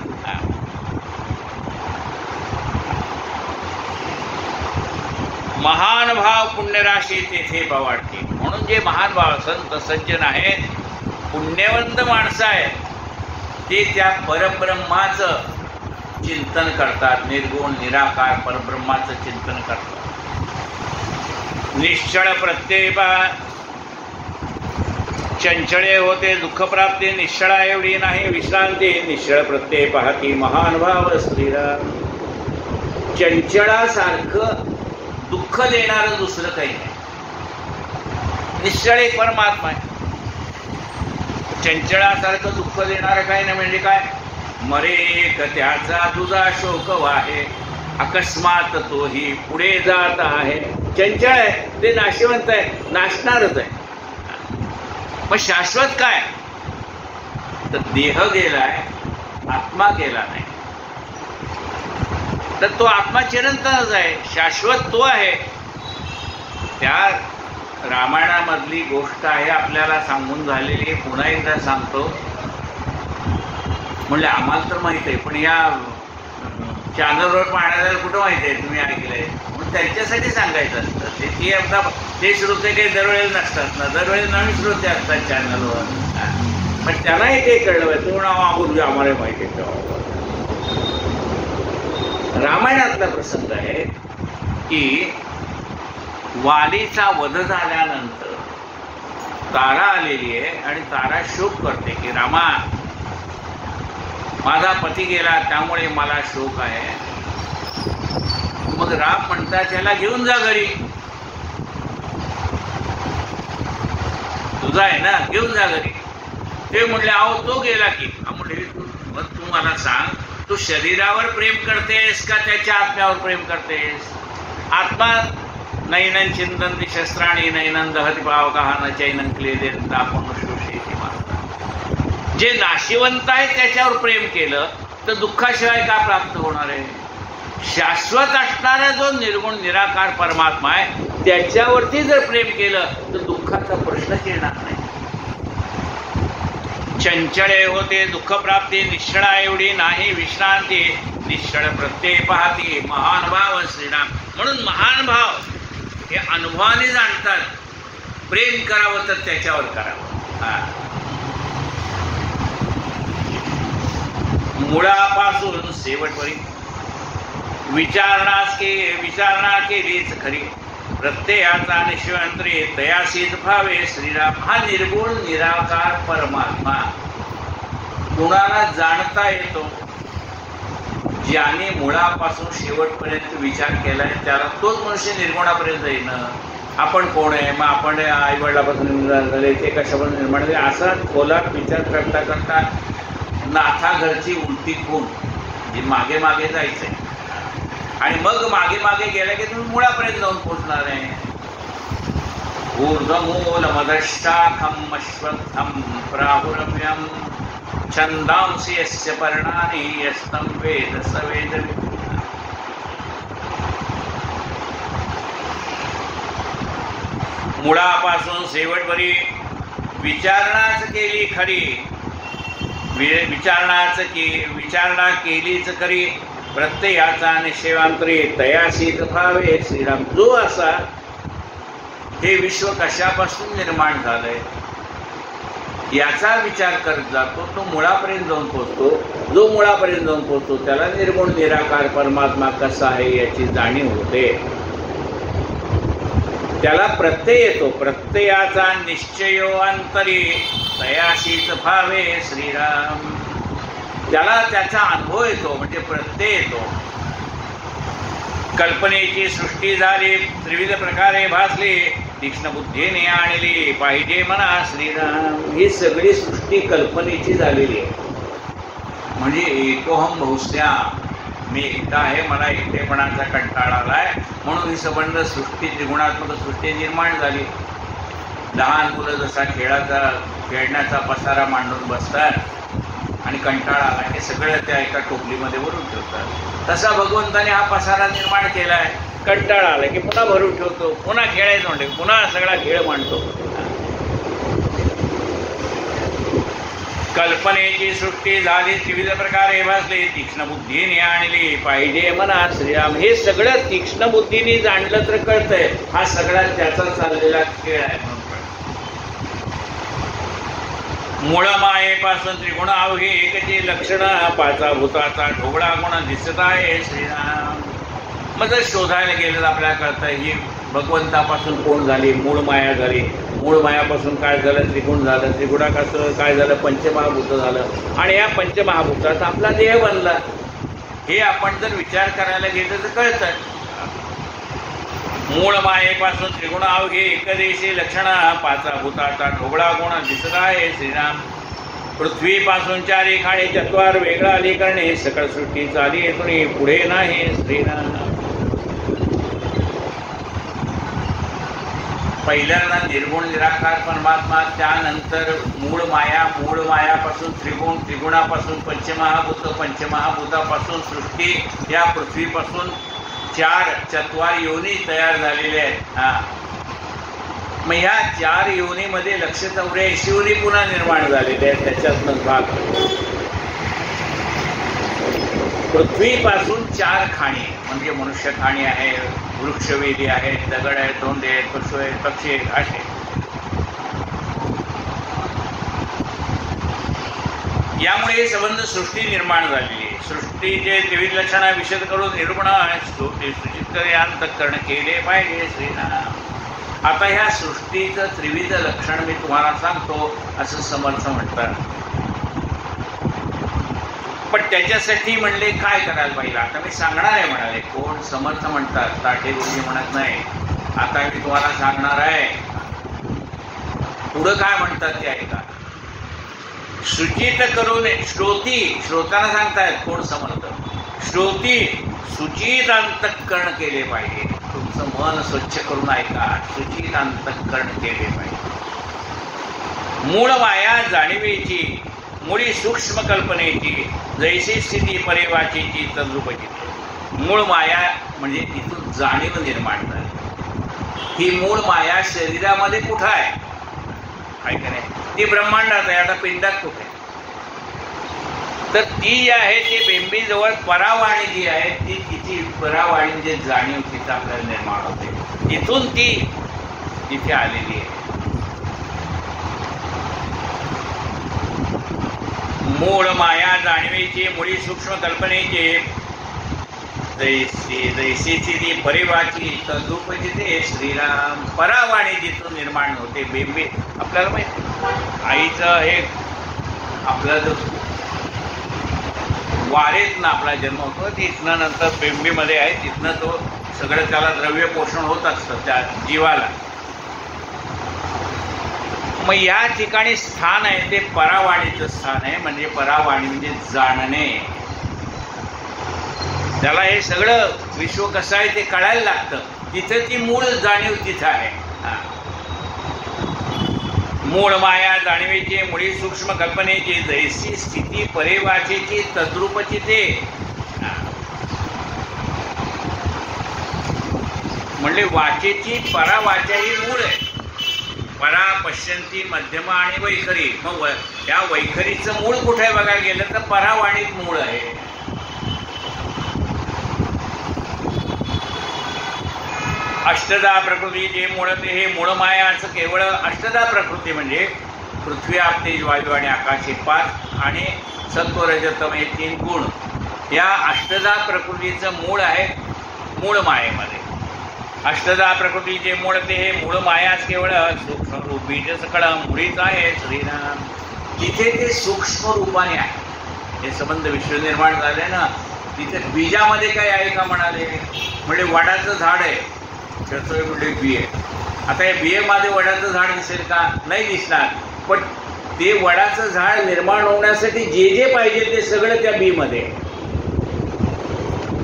महान भाव पुण्यराशी तेथे वाढते. म्हणून जे महान भाव संत सज्जन आहेत, पुण्यवंत माणसं आहेत, ते त्या परब्रह्माचं चिंतन करतात. निर्गुण निराकार परब्रह्माचं चिंतन करतात. निश्चळ प्रत्यय चंचळे होते दुःखप्राप्ती, निश्चळा एवढी नाही विश्रांती. निश्चळ प्रत्यय पाहती महान भाव श्रीराम. चंचळासारखं दुःख देणारं दुसरं काही नाही. निश्चळ एक परमात्मा आहे. चंचळासारखं दुःख देणारं काही नाही. म्हणजे काय? मरे त्याचा तुझा शोक वाहे, अकस्मात तोही पुढे जात आहे. चंचळ आहे, ते नाशिवंत आहे, नाशणारच आहे. मग शाश्वत काय? तर देह गेलाय, आत्मा गेला नाही. तर तो आत्मा चिरंतनच आहे, शाश्वत तो आहे. त्या रामायणामधली गोष्ट आहे, आपल्याला सांगून झालेली. पुन्हा एकदा सांगतो. म्हणजे आम्हाला तर माहित आहे, पण या चॅनलवर पाहणाऱ्याला कुठं माहित आहे? तुम्ही ऐकलंय म्हणून त्यांच्यासाठी सांगायचं असतं. ते आता ते श्रोते काही दरवेळेला नसतात ना, दरवेळेला नवीन श्रोते असतात चॅनलवर. पण त्यालाही ते कळलं पाहिजे. तू नाव अगोदर आम्हाला माहिती आहे. रामायणातला प्रसंग आहे की वालीचा वध झाल्यानंतर तारा आलेली आहे आणि तारा शोक करते की रामा, माझा पती गेला त्यामुळे मला शोक आहे. मग राम म्हणतात त्याला घेऊन जा घरी. तुझा आहे ना, घेऊन जा घरी. ते म्हणले अहो तो गेला की. म्हणले मग तू मला सांग, तू शरीरावर प्रेम करतेस का त्याच्या आत्म्यावर प्रेम करतेस? आत्मा नैनन चिंतन शस्त्राणी नैनन दहती पावकाहा न चैनन क्लेदे दापण शोषेती माता. जे नाशिवंत आहे त्याच्यावर प्रेम केलं तर दुःखाशिवाय का प्राप्त होणार आहे? शाश्वत असणारा जो निर्गुण निराकार परमात्मा आहे त्याच्यावरती जर प्रेम केलं तर दुःखाचा प्रश्नच येणार नाही. चंचळे होते दुःखप्राप्ती, निश्चळा एवढी नाही विश्रांती. निश्चळ प्रत्यय पाहती महान भाव श्रीराम. म्हणून महान भाव हे अनुभवाने जाणतात. प्रेम करावं तर त्याच्यावर करावं. मुळापासून शेवटपर्यंत विचारणा केलीच खरी. प्रत्ययाचा निश्वंत्री तयासीच भावे श्रीराम. हा निर्गुण निराकार परमात्मा कुणाला जाणता येतो? ज्याने मुळापासून शेवटपर्यंत विचार केलाय त्याला तोच मनुष्य निर्गुणापर्यंत जाईल. आपण कोण आहे? मग आपण आई वडिलापासून झाले, ते कशापासून निर्माण झाले, असा खोलात विचार करता करता नाथा घरची उलटी खून जी मागे मागे जायचंय. आणि मग मागे मागे गेला की तुम्ही मुळापर्यंत जाऊन पोहोचणार आहे. ऊर्ध्वमूलमदशाखम् अश्वत्थम् प्राहुरम्यम् छन्दांसि यस्य पर्णानि यस्तं वेद स वेदवित्. मुळापासून शेवटवरी विचारणाच केली खरी. विचारणा केलीच खरी. प्रत्ययाचा निश्चयांतरी तयासीच भावे श्रीराम. जो असा हे विश्व कशापासून निर्माण झालंय याचा विचार करत जातो तो मुळापर्यंत जाऊन पोहोचतो. जो मुळापर्यंत जाऊन पोहोचतो त्याला निर्गुण निराकार परमात्मा कसा आहे याची जाणीव होते. त्याला प्रत्यय येतो. प्रत्ययाचा निश्चयोअंतरी तयासीच भावे श्रीराम. त्याला त्याचा अनुभव येतो म्हणजे प्रत्यय येतो. कल्पनेची सृष्टी झाली, त्रिविध प्रकारे भासली, तीक्ष्ण बुद्धीने आणली पाहिजे म्हणा श्रीराम. ही सगळी सृष्टी कल्पनेची झालेली आहे. म्हणजे एकोहम बहुस्या, मी एकटा आहे, मला एकटेपणाचा कंटाळा आलाय म्हणून ही संबंध सृष्टी त्रिगुणात्मक सृष्टी निर्माण झाली. लहान मुलं जसा खेळण्याचा पसारा मांडून बसतात आणि कंटाळा आला की सगळं त्या एका टोपलीमध्ये भरून ठेवतात, तसा भगवंताने हा पसारा निर्माण केला आहे. कंटाळा आला की पुन्हा भरून ठेवतो, पुन्हा खेळायचं म्हणते, पुन्हा सगळा खेळ मांडतो. कल्पनेची सृष्टी झाली, विविध प्रकारे भासले, तीक्ष्ण बुद्धीने आणली पाहिजे मनात श्रीराम. हे सगळं तीक्ष्ण बुद्धीने जाणलं तर कळतंय हा सगळा त्याचा चाललेला खेळ आहे. मूळ मायेपासून त्रिगुण अवघे एकची लक्षण, पाचा भूताचा ढोबळा गुण दिसत आहे श्रीराम. मग जर शोधायला गेलं तर आपल्याला कळतं ही भगवंतापासून कोण झाली, मूळ माया झाली. मूळ मायापासून काय झालं, त्रिगुण झालं. त्रिगुणापासून काय झालं, पंचमहाभूत झालं. आणि या पंचमहाभूताचा आपला देह बनला. हे आपण जर विचार करायला गेलं तर कळतं. मूळ मायेपासून त्रिगुण अवघे एकदेशी लक्षण, पाचा भूताचा ढोबळा गुण दिसत आहे श्रीराम. पृथ्वीपासून चारी खाणे चत्वार वेगळा आली करणे, सकळ सृष्टी चाली येथून पुढे नाही श्रीराम. पहिल्यांदा निर्गुण निराकार परमात्मा, त्यानंतर मूळ मायापासून त्रिगुण, त्रिगुणापासून पंचमहाभूत, पंचमहाभूतापासून सृष्टी. या पृथ्वीपासून चत्वार योनी तयार झालेल्या आहेत. मग ह्या 4 योनीमध्ये 184 योनी पुन्हा निर्माण झालेले आहेत. त्याच्यातनं भाग पृथ्वीपासून 4 खाणी म्हणजे मनुष्य खाणी आहे, वृक्षवेली आहे, दगड आहे, धोंडे आहेत, पशु आहेत, पक्षी आहेत, असे. यामुळे हे संबंध सृष्टी निर्माण झालेली आहे. सृष्टीचे त्रिविध लक्षण विशद करून निरूपण सूचित अंतःकरण केले पाहिजे श्रीराम. आता ह्या सृष्टीचं त्रिविध लक्षण मी तुम्हाला सांगतो असं समर्थ म्हणतात. पण त्याच्यासाठी म्हणले काय करायला पाहिजे, आता मी सांगणार आहे म्हणाले. कोण समर्थ म्हणतात, ताठे गुरुजी म्हणत नाही. आता मी तुम्हाला सांगणार आहे. पुढं काय म्हणतात ते ऐका. सूचित करून श्रोतांना सांगतायत कोण समर्थ. श्रोती सूचित अंतःकरण केले पाहिजे. तुमचं मन स्वच्छ करून ऐका. सूचित अंतःकरण केले पाहिजे. मूळ माया जाणीवेची, मुळी सूक्ष्म कल्पनेची, जैसी स्थिती परिवाचीची तद्रूपची. मूळ माया म्हणजे तिथून जाणीव निर्माण झाली. ही मूळ माया शरीरामध्ये कुठं आहे का नाही, ती ब्रह्मांडात आहे. आता पिंडात कुठे, तर ती जी आहे ती बेंबीजवळ परावाणी जी आहे ती तिची परावाणी जे जाणीव तिथं आपल्याला निर्माण होते. तिथून ती तिथे आलेली आहे. मूळ माया जाणीवेची, मुळी सूक्ष्म कल्पनेची, दैसी ती परिवाची तद्रूपची ते श्रीराम. परावाणी जिथून निर्माण होते. बेंबी आपल्याला माहिती, आईचं हे आपला जो वारेतनं आपला जन्म होतो, तिथनं नंतर बेंबीमध्ये आहे, तिथनं तो सगळं त्याला द्रव्य पोषण होत असतं त्या जीवाला. मग या ठिकाणी स्थान आहे ते परावाणीचं स्थान आहे. म्हणजे परावाणी म्हणजे जाणणे. त्याला हे सगळं विश्व कसं आहे ते कळायला लागतं. तिथे ती मूळ जाणीव तिथं आहे. मूळ माया जाणीवेची, मुळी सूक्ष्म कल्पनेची, जैसी स्थिती परिवाचेची तद्रूपची ते. म्हणजे वाचेची परावाचा ही मूळ आहे. परा पश्यंती मध्यम आणि वैखरी. मग या वैखरीचं मूळ कुठे बघायला गेलं तर परावाणीत मूळ आहे. अष्टदा प्रकृती जे मूळ ते हे मूळ मायाचं केवळ अष्टदा प्रकृती म्हणजे पृथ्वी, आप, तेज, वायू आणि आकाश हे 5 आणि सत्व रजतम हे 3 गुण. या अष्टदा प्रकृतीचं मूळ आहे मूळ मायेमध्ये. अष्टदा प्रकृतीचे मूळ ते हे मूळ मायाच केवळ सूक्ष्म रूप बीज सकळ मुळीच आहे श्रीराम. तिथे ते सूक्ष्म रूपाने आहे. हे संबंध विश्व निर्माण झाले ना, तिथे बीजामध्ये काय आहे का म्हणाले. म्हणजे वडाचं झाड आहे, त्याचं म्हणजे बिये. आता या बियेमध्ये वडाचं झाड दिसेल का, नाही दिसणार. पण ते वडाचं झाड निर्माण होण्यासाठी जे जे पाहिजे ते सगळं त्या बीमध्ये.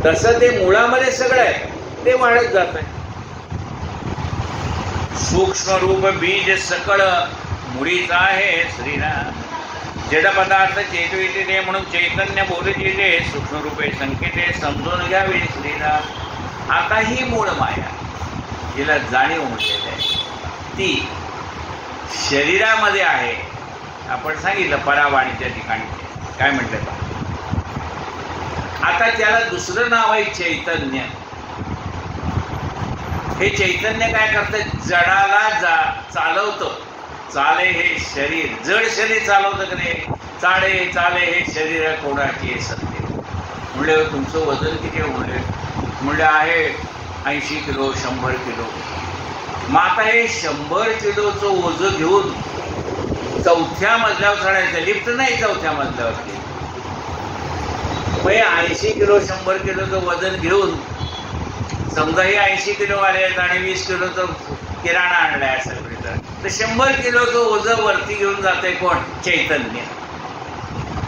तसं ते मुळामध्ये सगळं आहे, ते वाढत जात आहे. सूक्ष्म रूप बीज सकळ मुळीचा आहे श्रीराम. जड पदार्थ चेतविते ते म्हणून चैतन्य बोलते ते सूक्ष्म रूपे संकेते समजून घ्यावे श्रीराम. आता ही मूळ माया जिला जाणीव म्हटलेली आहे ती शरीरामध्ये आहे. आपण सांगितलं परावाणीच्या ठिकाणी काय म्हटलं का. आता त्याला दुसरं नाव आहे चैतन्य. हे चैतन्य काय करतं, जडाला चालवतं. चाले हे शरीर, जड शरीर चालवतं का नाही. चाले हे शरीर कोणाचे सत्य. म्हणले तुमचं वजन किती म्हणले आहे 80 किलो 100 किलो. मग आता हे 100 किलोचं ओझं घेऊन 4थ्या मजल्यावर चढायचं. लिफ्ट नाही 4थ्या मजल्यावरती. मग 80 किलो 100 किलोचं वजन घेऊन समजा हे 80 किलो आले आहेत आणि 20 किलोचं किराणा आणलाय सगळीकडे, तर 100 किलोचं ओझं वरती घेऊन जाते कोण, चैतन्य.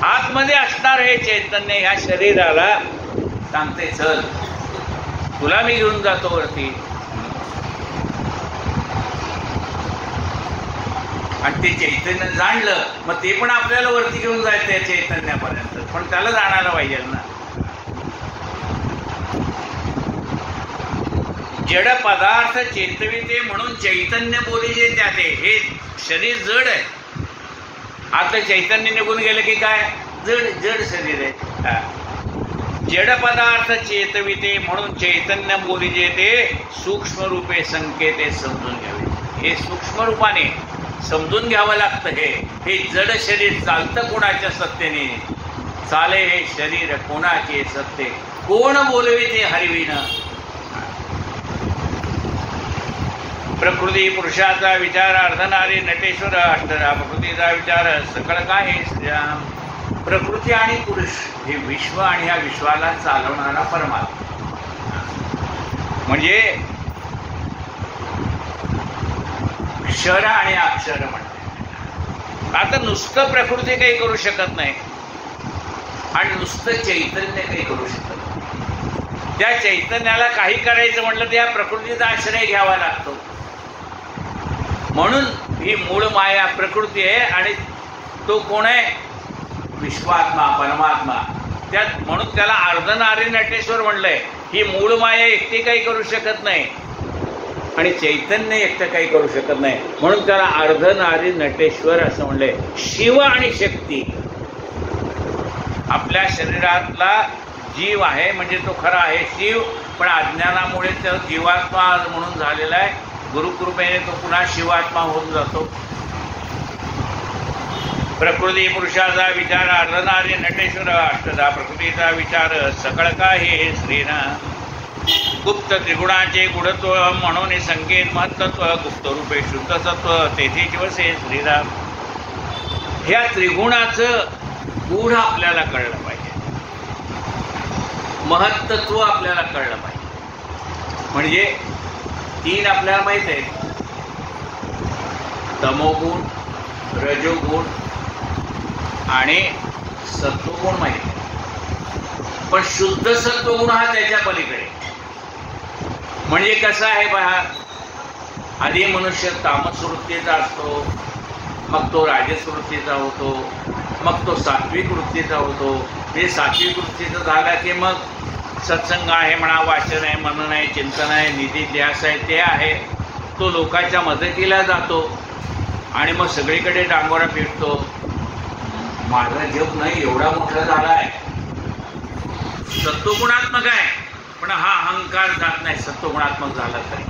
आतमध्ये असणार हे चैतन्य ह्या शरीराला सांगते चल तुला मी घेऊन जातो वरती. आणि ते चैतन्य जाणलं मग ते पण आपल्याला वरती घेऊन जायचं त्या चैतन्यापर्यंत, पण त्याला जाणायला पाहिजे ना. जड पदार्थ चेतविते म्हणून चैतन्य बोलीजे त्याते. हे शरीर जड आहे. आता चैतन्य निघून गेलं की काय, जड शरीर आहे. जड पदार्थ चेतविते म्हणून चैतन्य बोलीजे ते सूक्ष्म रूपे संकेते समजून घ्यावे. हे सूक्ष्म रूपाने समजून घ्यावं लागतं. हे जड शरीर चालतं कोणाच्या सत्तेने. चाले हे शरीर कोणाचे सत्ते, कोण बोलविते हरविनं. प्रकृती पुरुषाचा विचार अर्धनारी नटेश्वर अष्टरा. प्रकृतीचा विचार सकळ काय श्रीराम. प्रकृती आणि पुरुष हे विश्व आणि ह्या विश्वाला चालवणारा परमात्मा म्हणजे क्षर आणि अक्षर म्हणतात. आता नुसतं प्रकृती काही करू शकत नाही आणि नुसतं चैतन्य काही करू शकत नाही. त्या चैतन्याला काही करायचं म्हटलं तर या प्रकृतीचा आश्रय घ्यावा लागतो. म्हणून ही मूळ माया प्रकृती आहे आणि तो कोण आहे, विश्वात्मा परमात्मा. त्यात म्हणून त्याला अर्धनारी नटेश्वर म्हणलंय. ही मूळ माया एकटी काही करू शकत नाही आणि चैतन्य एकटं काही करू शकत नाही, म्हणून त्याला अर्धनारी नटेश्वर असं म्हणलंय. शिव आणि शक्ती. आपल्या शरीरातला जीव आहे म्हणजे तो खरा आहे शिव, पण अज्ञानामुळे तो जीवात्मा म्हणून झालेला आहे. गुरुकृपेने तो पुन्हा शिवात्मा होऊन जातो. प्रकृती पुरुषाचा विचार अर्धनारी नटेश्वर अष्टदा. प्रकृतीचा विचार सकळ काय हे श्रीराम. गुप्त त्रिगुणाचे गुढत्व म्हणून संकेत महत्त्व. गुप्त रूपे शुद्ध सत्व तेथे दिवसे श्रीराम. ह्या त्रिगुणाचं गूढ आपल्याला कळलं पाहिजे, महत्त्व आपल्याला कळलं पाहिजे. म्हणजे 3 आपल्याला माहित आहे, तमोगुण, रजोगुण आणि सत्वगुण माहित आहे. पण शुद्ध सत्वगुण हा त्याच्या पलीकडे. म्हणजे कसं आहे पहा, आधी मनुष्य तामस वृत्तीचा असतो, मग तो राजस वृत्तीचा होतो, मग तो सात्विक वृत्तीचा होतो. हे सात्विक वृत्तीचं झाला की मग सत्संग आहे म्हणा, वाचन आहे, मनन आहे, चिंतन आहे, निधी ध्यास आहे, ते आहे. तो लोकांच्या मदतीला जातो आणि मग सगळीकडे डांगोरा फिरतो. माझा जप नाही एवढा मोठा झाला आहे. सत्वगुणात्मक आहे पण हा अहंकार जात नाही. सत्वगुणात्मक झाला तरी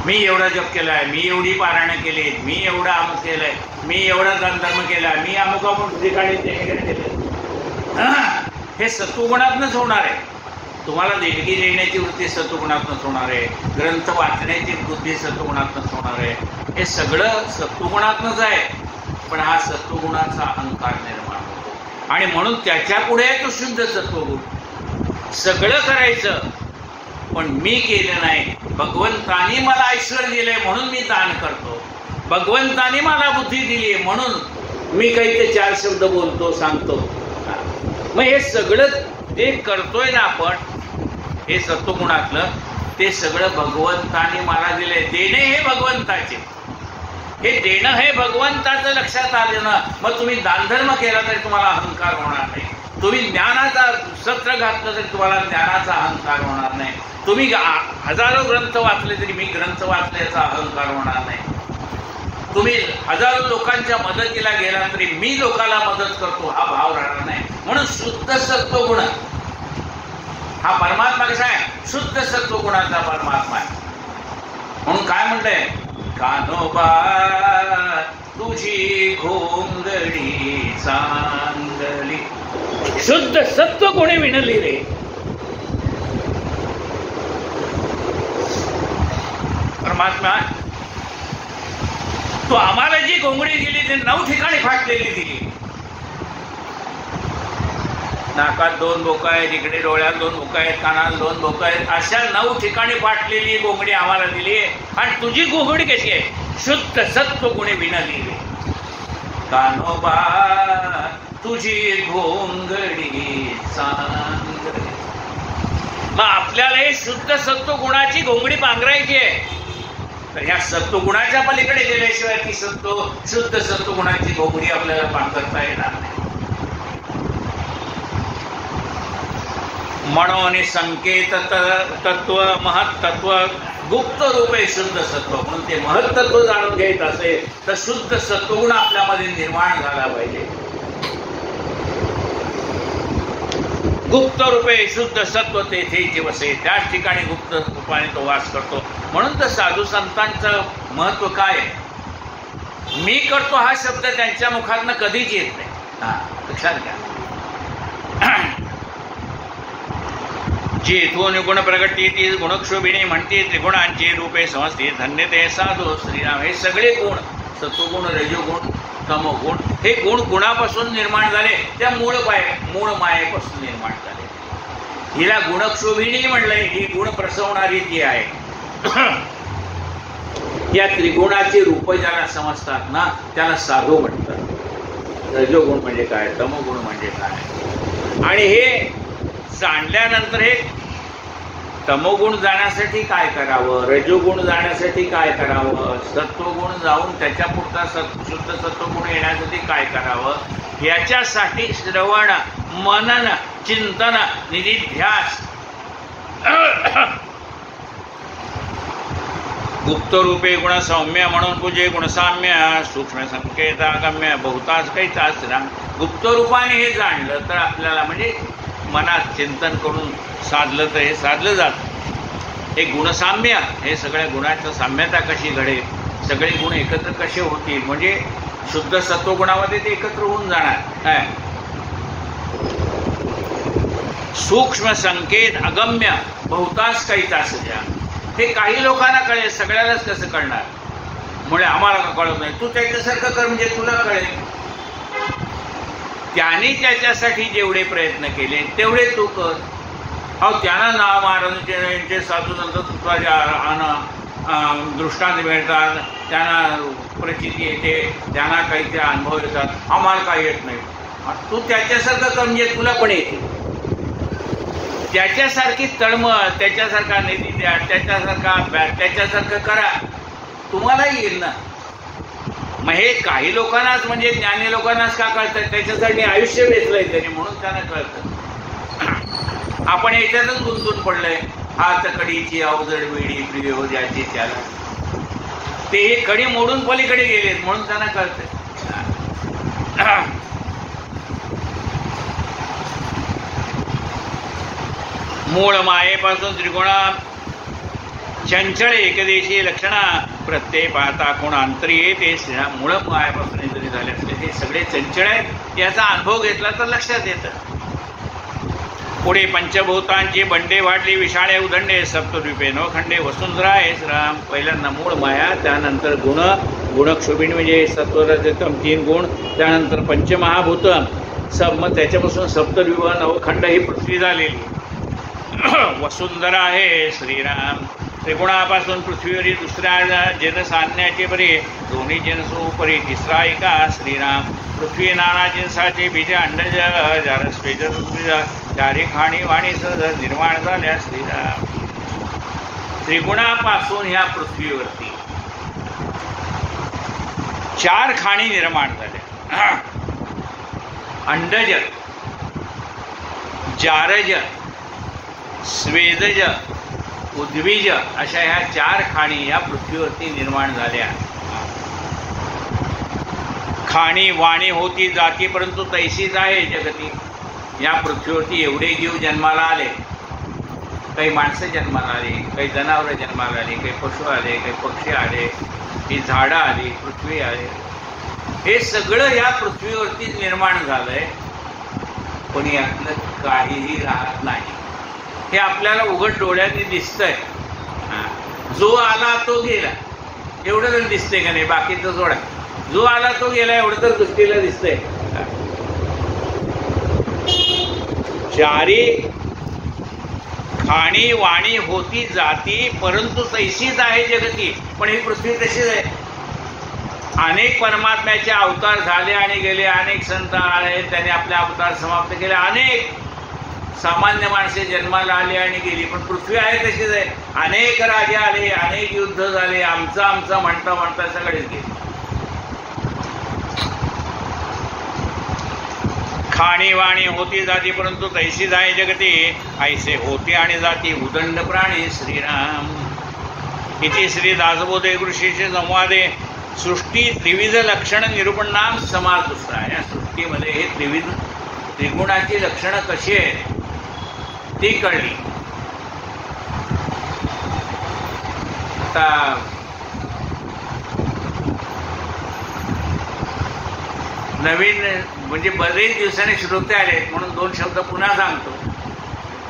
मी एवढा जप केला आहे, मी एवढी पारायणं केली, मी एवढा अमुक केलंय, मी एवढा दानधर्म केला, मी अमुक अमुक ठिकाणी केलं. हे सत्वगुणातनंच होणार आहे. तुम्हाला देणगी देण्याची वृत्ती सत्वगुणातनंच होणार आहे. ग्रंथ वाचण्याची बुद्धी सत्वगुणातनंच होणार आहे. हे सगळं सत्वगुणातनंच आहे. पण हा सत्वगुणाचा अहंकार निर्माण होतो आणि म्हणून त्याच्या पुढे तो शुद्ध सत्वगुण. सगळं करायचं पण मी केलं नाही. भगवंतानी मला ऐश्वर्य दिले म्हणून मी दान करतो. भगवंतानी मला बुद्धी दिली म्हणून मी काही ते 4 शब्द बोलतो, सांगतो. मग हे सगळं जे करतोय ना आपण, हे सत्वगुणातलं ते सगळं भगवंतानी मला दिले. देणे हे भगवंताचे, हे देणं हे भगवंताचं लक्षात आलं ना, मग तुम्ही दानधर्म केला तरी तुम्हाला अहंकार होणार नाही. तुम्ही ज्ञानाचा सत्र घातलं तरी तुम्हाला ज्ञानाचा अहंकार होणार नाही. तुम्ही हजारो ग्रंथ वाचले तरी मी ग्रंथ वाचल्याचा अहंकार होणार नाही. तुम्ही हजारो लोकांच्या मदतीला गेला तरी मी लोकांना मदत करतो हा भाव राहणार नाही. म्हणून शुद्ध सत्वगुण हा परमात्मा कसा आहे? शुद्ध सत्वगुणाचा परमात्मा आहे. म्हणून काय म्हणतंय? कान्होबा तुझी घोंगडी चांगली, शुद्ध सत्वगुणे विणली रे. परमात्मा तो आम्हाला जी घोंगडी दिली ती 9 ठिकाणी फाटलेली दिली. नाकात 2 बोका आहेत, इकडे डोळ्यात 2 बोका आहेत, कानात 2 बोका आहेत, अशा 9 ठिकाणी फाटलेली घोंगडी आम्हाला दिली. आणि तुझी घोंगडी कशी आहे? शुद्ध सत्वगुणे विणली रे. कान्होबा तुझी घोंगडी चांगली. मग आपल्याला हे शुद्ध सत्वगुणाची घोंगडी पांघरायची आहे. तर ह्या सत्वगुणाच्या पलीकडे गेल्याशिवाय ती शुद्ध सत्वगुणाची घोंगडी आपल्याला पांघरता येणार नाही. म्हणून संकेत तत्व महत्त्व गुप्त रूपे शुद्ध सत्व. म्हणून ते महत्त्व जाणून घ्यायचं असेल तर शुद्ध सत्वगुण आपल्यामध्ये निर्माण झाला पाहिजे. गुप्त रूपे शुद्ध सत्व तेथे वसे, त्याच ठिकाणी गुप्त रूपाने तो वास करतो. म्हणून तर साधू संतांचं महत्व काय आहे? मी करतो हा शब्द त्यांच्या मुखातनं कधीच येत नाही. लक्षात घ्या. जेथून गुण प्रगटी ती गुणक्षोभिणी म्हणते त्रिगुणांची रूपे समजते धन्य ते साधू श्रीराम. हे सगळे गुण सत्वगुण रजोगुण तमोगुण हे गुण गुणापासून निर्माण झाले, त्या मूळ मायेपासून निर्माण झाले. हिला गुणक्षोभिणी म्हणलंय. ही गुण प्रसवणारी जी आहे या त्रिगुणाचे रूप ज्याला समजतात ना त्याला साधू म्हणतात. रजोगुण म्हणजे काय, तमोगुण म्हणजे काय. आणि हे जाणल्यानंतर हे तमोगुण जाण्यासाठी काय करावं, रजोगुण जाण्यासाठी काय करावं, सत्वगुण जाऊन त्याच्या पुढचा शुद्ध सत्वगुण येण्यासाठी काय करावं, याच्यासाठी श्रवण मनन चिंतन निधिध्यास गुप्त रूपे गुण सौम्य म्हणून पूजे गुणसाम्य सूक्ष्म संकेत आगम्य बहुतास काही चाचरा. गुप्त रूपाने हे जाणलं तर आपल्याला म्हणजे मनात चिंतन करून साधलं तर हे साधलं जातं. हे गुणसाम्य, हे सगळ्या गुणाचं साम्यता कशी घडेल, सगळे गुण एकत्र कसे होतील, म्हणजे शुद्ध सत्वगुणामध्ये ते एकत्र होऊन जाणार. सूक्ष्म संकेत अगम्य बहुतास काही तास द्या. हे काही लोकांना कळेल, सगळ्यालाच कसं कळणार. मुळे आम्हाला का कळत नाही, तू त्याच्यासारखं कर म्हणजे तुला कळेल. त्यांनी त्याच्यासाठी जेवढे प्रयत्न केले तेवढे तू कर. अहो त्यांना नाव महाराजांचे साधू संत दृष्टांत मिळतात, त्यांना प्रचिती येते, त्यांना काही ते अनुभव येतात, आम्हाला काही येत नाही. तू त्याच्यासारखं कर म्हणजे तुला पण येते. त्याच्यासारखी तळमळ, त्याच्यासारखा निधी द्या, त्याच्यासारखा अभ्यास, त्याच्यासारखं करा, तुम्हालाही येईल ना. मग हे काही लोकांनाच म्हणजे ज्ञानी लोकांनाच का कळतं, त्याच्यासाठी आयुष्य वेचलंय त्यांनी म्हणून त्यांना कळतं. आपण याच्यातच गुंतून पडलंय. हात कडीची अवजड वेडी प्रिय हो ज्याची त्याला, ते हे कडी मोडून पलीकडे गेलेत म्हणून त्यांना कळतंय. मूळ मायेपासून त्रिगुणा चंचळ एकदेशी लक्षणा प्रत्यय पाहता कोण अंतरी येते. मूळ मायेपासून जरी झाले असले हे सगळे चंचळ आहेत, याचा अनुभव घेतला तर लक्षात येतं. पुढे पंचभूतांची बंडे वाढली विशाळे उदंडे सप्तद्वीपे नवखंडे वसुंधरा हे राम. पहिल्यांदा मूळ माया, त्यानंतर गुणक्षोभिणी म्हणजे सत्वरजतम 3 गुण, त्यानंतर पंचमहाभूत मग त्याच्यापासून सप्तद्वीप नवखंड ही पृथ्वी झालेली. वसुंधरा आहे श्रीराम. त्रिगुणापासून पृथ्वीवरील दुसऱ्या जनस आणण्याचे बरे, दोन्ही जनसोपरी तिसरा एका श्रीराम. पृथ्वी नाना जिन्साचे बीज अंडज चारी खाणी वाणी सहज निर्माण झाल्या श्रीराम. त्रिगुणापासून ह्या पृथ्वीवरती 4 खाणी निर्माण झाल्या. अंडज, जारज, स्वेदज, उद्विज अशा ह्या 4 खाणी या पृथ्वीवरती निर्माण झाल्या. खाणी वाणी होती जाती परंतु तैसीच आहे जगती. या पृथ्वीवरती एवढे जीव जन्माला आले. काही माणसं जन्माला आली, काही जनावरं जन्माला आली, काही पशु आले, काही पक्षी आले, काही झाडं आली, पृथ्वी आले. हे सगळं या पृथ्वीवरती निर्माण झालंय. पण यातलं काहीही राहत नाही. हे आपल्याला उघड डोळ्यांनी दिसतंय. जो आला तो गेला एवढं तर दिसतंय का नाही? बाकीचं जोडा. जो आला तो गेला एवढं तर दृष्टीला दिसतंय. 4 खाणी वाणी होती जाती परंतु तैसीच आहे जगती. पण ही पृथ्वी तशीच आहे. अनेक परमात्म्याचे अवतार झाले आणि गेले. अनेक संत आले, त्यांनी आपले अवतार समाप्त केले. अनेक सामान्य माणसे जन्माला आली आणि गेली. पण पृथ्वी आहे तशीच आहे. अनेक राजे आले, अनेक युद्ध झाले. आमचा म्हणता म्हणता सगळेच गेले. खाणी वाणी होती जाती परंतु तैसीच आहे जगती. ऐसे होती आणि जाती उदंड प्राणी श्रीराम. इति श्री दासबोधे ऋषीचे संवादे सृष्टी त्रिविध लक्षण निरूपण नाम समास दुसरा. या सृष्टीमध्ये हे त्रिगुणाची लक्षणं कशी आहेत ती कळली. आता नवीन म्हणजे बरेच दिवसांनी श्रोते आले म्हणून 2 शब्द पुन्हा सांगतो.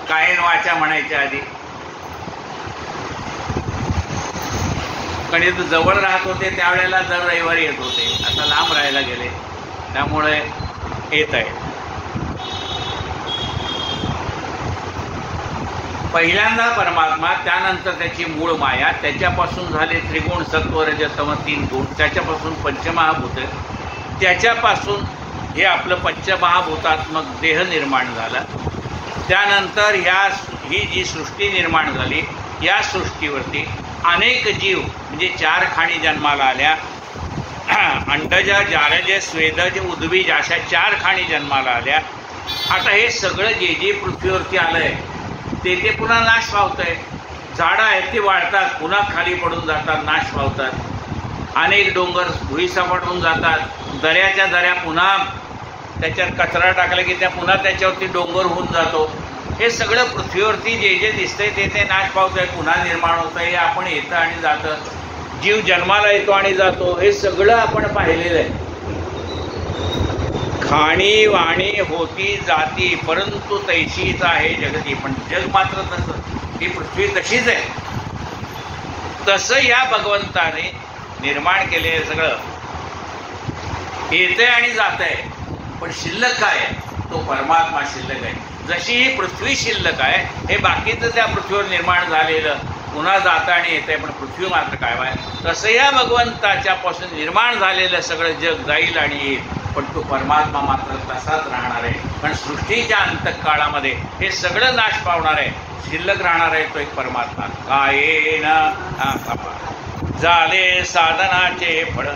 कायन वाचा म्हणायच्या आधी. कारण जवळ राहत होते त्यावेळेला दर रविवारी येत होते. आता लांब राहायला गेले त्यामुळे येत आहे. पहिल्यांदा परमात्मा, त्यानंतर त्याची मूळ माया, त्याच्यापासून झाले त्रिगुण सत्व रज तम 3 गुण, त्याच्यापासून पंचमहाभूत, त्याच्यापासून हे आपलं पंचमहाभूतात्मक देह निर्माण झाला. त्यानंतर ही जी सृष्टी निर्माण झाली या सृष्टीवरती अनेक जीव म्हणजे 4 खाणी जन्माला आल्या. अंडज, जारज, स्वेदज, उद्विज अशा 4 खाणी जन्माला आल्या. आता हे सगळं जे जे पृथ्वीवरती आलंय ते पुन्हा नाश पावतंय. झाडं आहेत ती वाढतात, पुन्हा खाली पडून जातात, नाश पावतात. अनेक डोंगर भुईसपाट होऊन जातात. दऱ्याच्या दऱ्या पुन्हा त्याच्यात कचरा टाकला की त्या पुन्हा त्याच्यावरती डोंगर होऊन जातो. हे सगळं पृथ्वीवरती जे जे दिसतंय ते नाश पावतंय, पुन्हा निर्माण होतंय. हे आपण येतं आणि जातं. जीव जन्माला येतो आणि जातो. हे सगळं आपण पाहिलेलं आहे. खाणी वाणी होती जाती परंतु तैशीच आहे जगती. पण जग मात्र तसं, ही पृथ्वी तशीच आहे. तसं या भगवंताने निर्माण केलेलं सगळं येतंय आणि जातंय. पण शिल्लक काय आहे? तो परमात्मा शिल्लक आहे. जशी ही पृथ्वी शिल्लक आहे, हे बाकीचं त्या पृथ्वीवर निर्माण झालेलं पुन्हा जातं आणि येतंय, पण पृथ्वी मात्र काय आहे? तसं या भगवंताच्यापासून निर्माण झालेलं सगळं जग जाईल आणि येईल, पण तो परमात्मा मात्र तसाच राहणार आहे. पण सृष्टीच्या अंतकाळामध्ये हे सगळं नाश पावणार आहे. शिल्लक राहणार आहे तो एक परमात्मा. कायेन झाले साधनाचे फळ,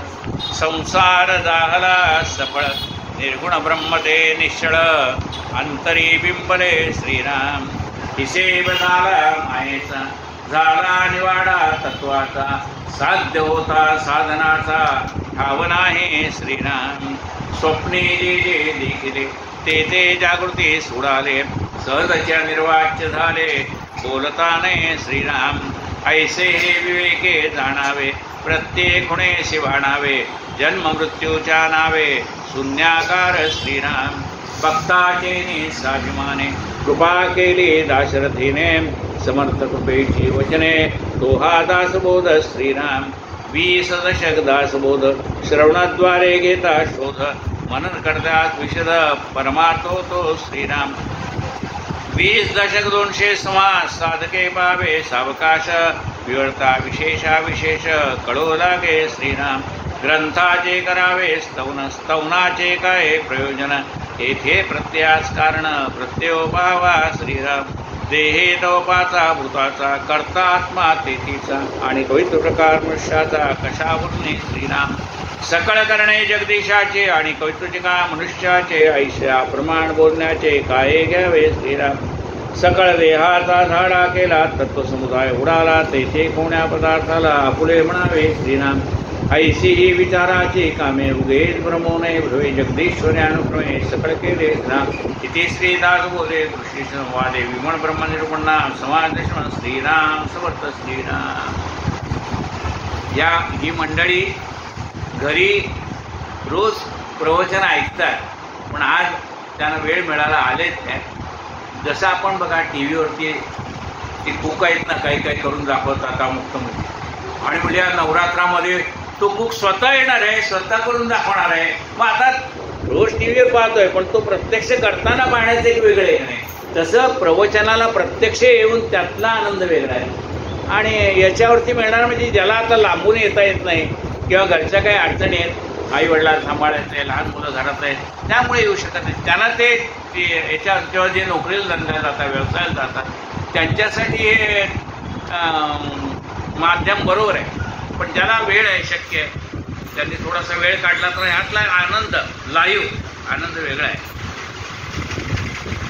संसार झाला सफळ. निर्गुण ब्रह्मते निश्चळ, अंतरी बिंबले श्रीराम. हिसेब झाला मायेचा, झाला निवाडा तत्वाचा. साध्य होता साधनाचा, ठाव नाही श्रीराम. स्वप्ने जे जे देखिले, ते जागृती सोडाले. सहजच्या निर्वाच्य झाले, बोलता नाही श्रीराम. ऐसे हे विवेके जाणावे, प्रत्येक खुणे शिवाणावे. जन्म मृत्यूच्या नावे, शून्याकार श्रीराम. भक्ताचे स्वाभिमाने, कृपा केली दाशरथीने. समर्थ कृपेची वचने, तो हा दासबोध श्रीराम. 20 दशक दासबोध, श्रवणाद्वारे घेता शोध. मनन करतात विशद, परमार्थो तो श्रीराम. 20 दशक 200 समास, साधके पावे सावकाश. विवळता विशेषा विशेष, कळो लागे श्रीराम. ग्रंथाचे करावे स्तवन, स्तवनाचे काय प्रयोजन. येथे प्रत्यास कारण, प्रत्ययो पावा श्रीराम. देहे तवपाचा भूताचा करता आत्मा तेथीचा आणि कवित्व प्रकार मनुष्याचा कशावरून श्रीराम सकळ करणे जगदीशाचे आणि कवित्वचे का मनुष्याचे ऐशा प्रमाण बोलण्याचे काय घ्यावे श्रीराम सकळ देहाचा झाडा केला तत्वसमुदाय उडाला तेथे कोण्या पदार्थाला आपुले म्हणावे श्रीराम ऐशी ही विचाराची कामे उगेच भ्रमोने भ्रवे जगदीश्वरी अनुक्रमे सकळ केले राम इथे श्रीदास बोले दृष्टी संवादे विमण ब्रह्मनिरूपणा समाज श्रीराम समर्थ श्रीराम। ही मंडळी घरी रोज प्रवचन ऐकतात पण आज त्यांना वेळ मिळाला आलेच नाही। जसं आपण बघा टी व्हीवरती ते कुक आहेत ना काही काही करून दाखवतात मुक्तमध्ये आणि म्हणजे नवरात्रामध्ये तो कुक स्वतः येणार आहे स्वतः करून दाखवणार आहे। मग आता रोज टी व्हीवर पाहतोय पण तो प्रत्यक्ष करताना पाहण्याचं एक वेगळं आहे नाही तसं प्रवचनाला प्रत्यक्ष येऊन त्यातला आनंद वेगळा आहे। आणि याच्यावरती मिळणार म्हणजे ज्याला आता लांबून येता येत नाही किंवा घरच्या काही अडचणी आहेत आई वडिलांना सांभाळायचं आहे लहान मुलं घरात आहेत त्यामुळे येऊ शकत नाही त्यांना ते याच्या किंवा जे नोकरीला धंद्याला जातात व्यवसायाला जातात त्यांच्यासाठी हे माध्यम बरोबर आहे पण ज्याला वेळ आहे शक्य आहे त्यांनी थोडासा वेळ काढला तर ह्यातला आनंद लाईव्ह आनंद वेगळा आहे।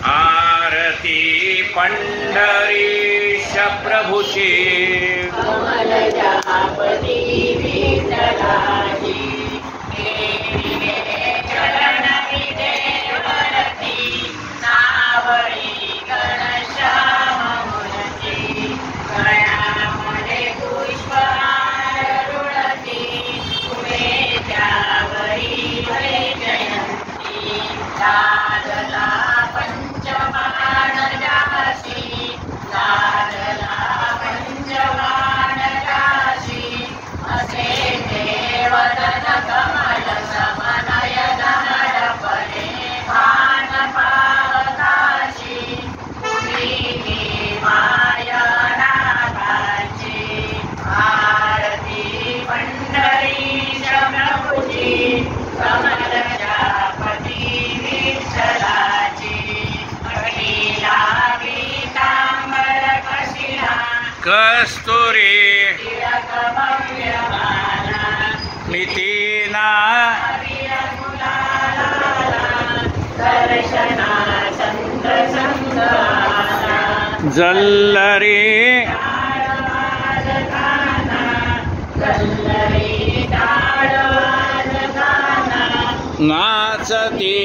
आरती पंढरीश प्रभूची कस्तुरी नितीना जल्लरी नाचती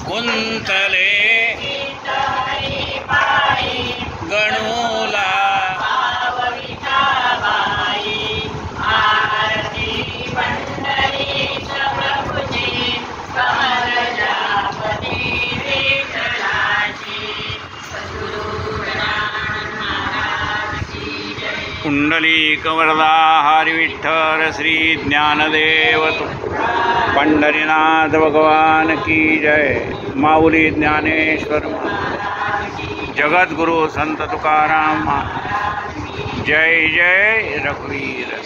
कुंतले गणूला पुंडलिक वरदा हरी विठ्ठल श्री ज्ञानदेव पंढरीनाथ भगवान की जय। माऊली ज्ञानेश्वर जगद्गुरु संत तुकाराम जय जय रघुवीर।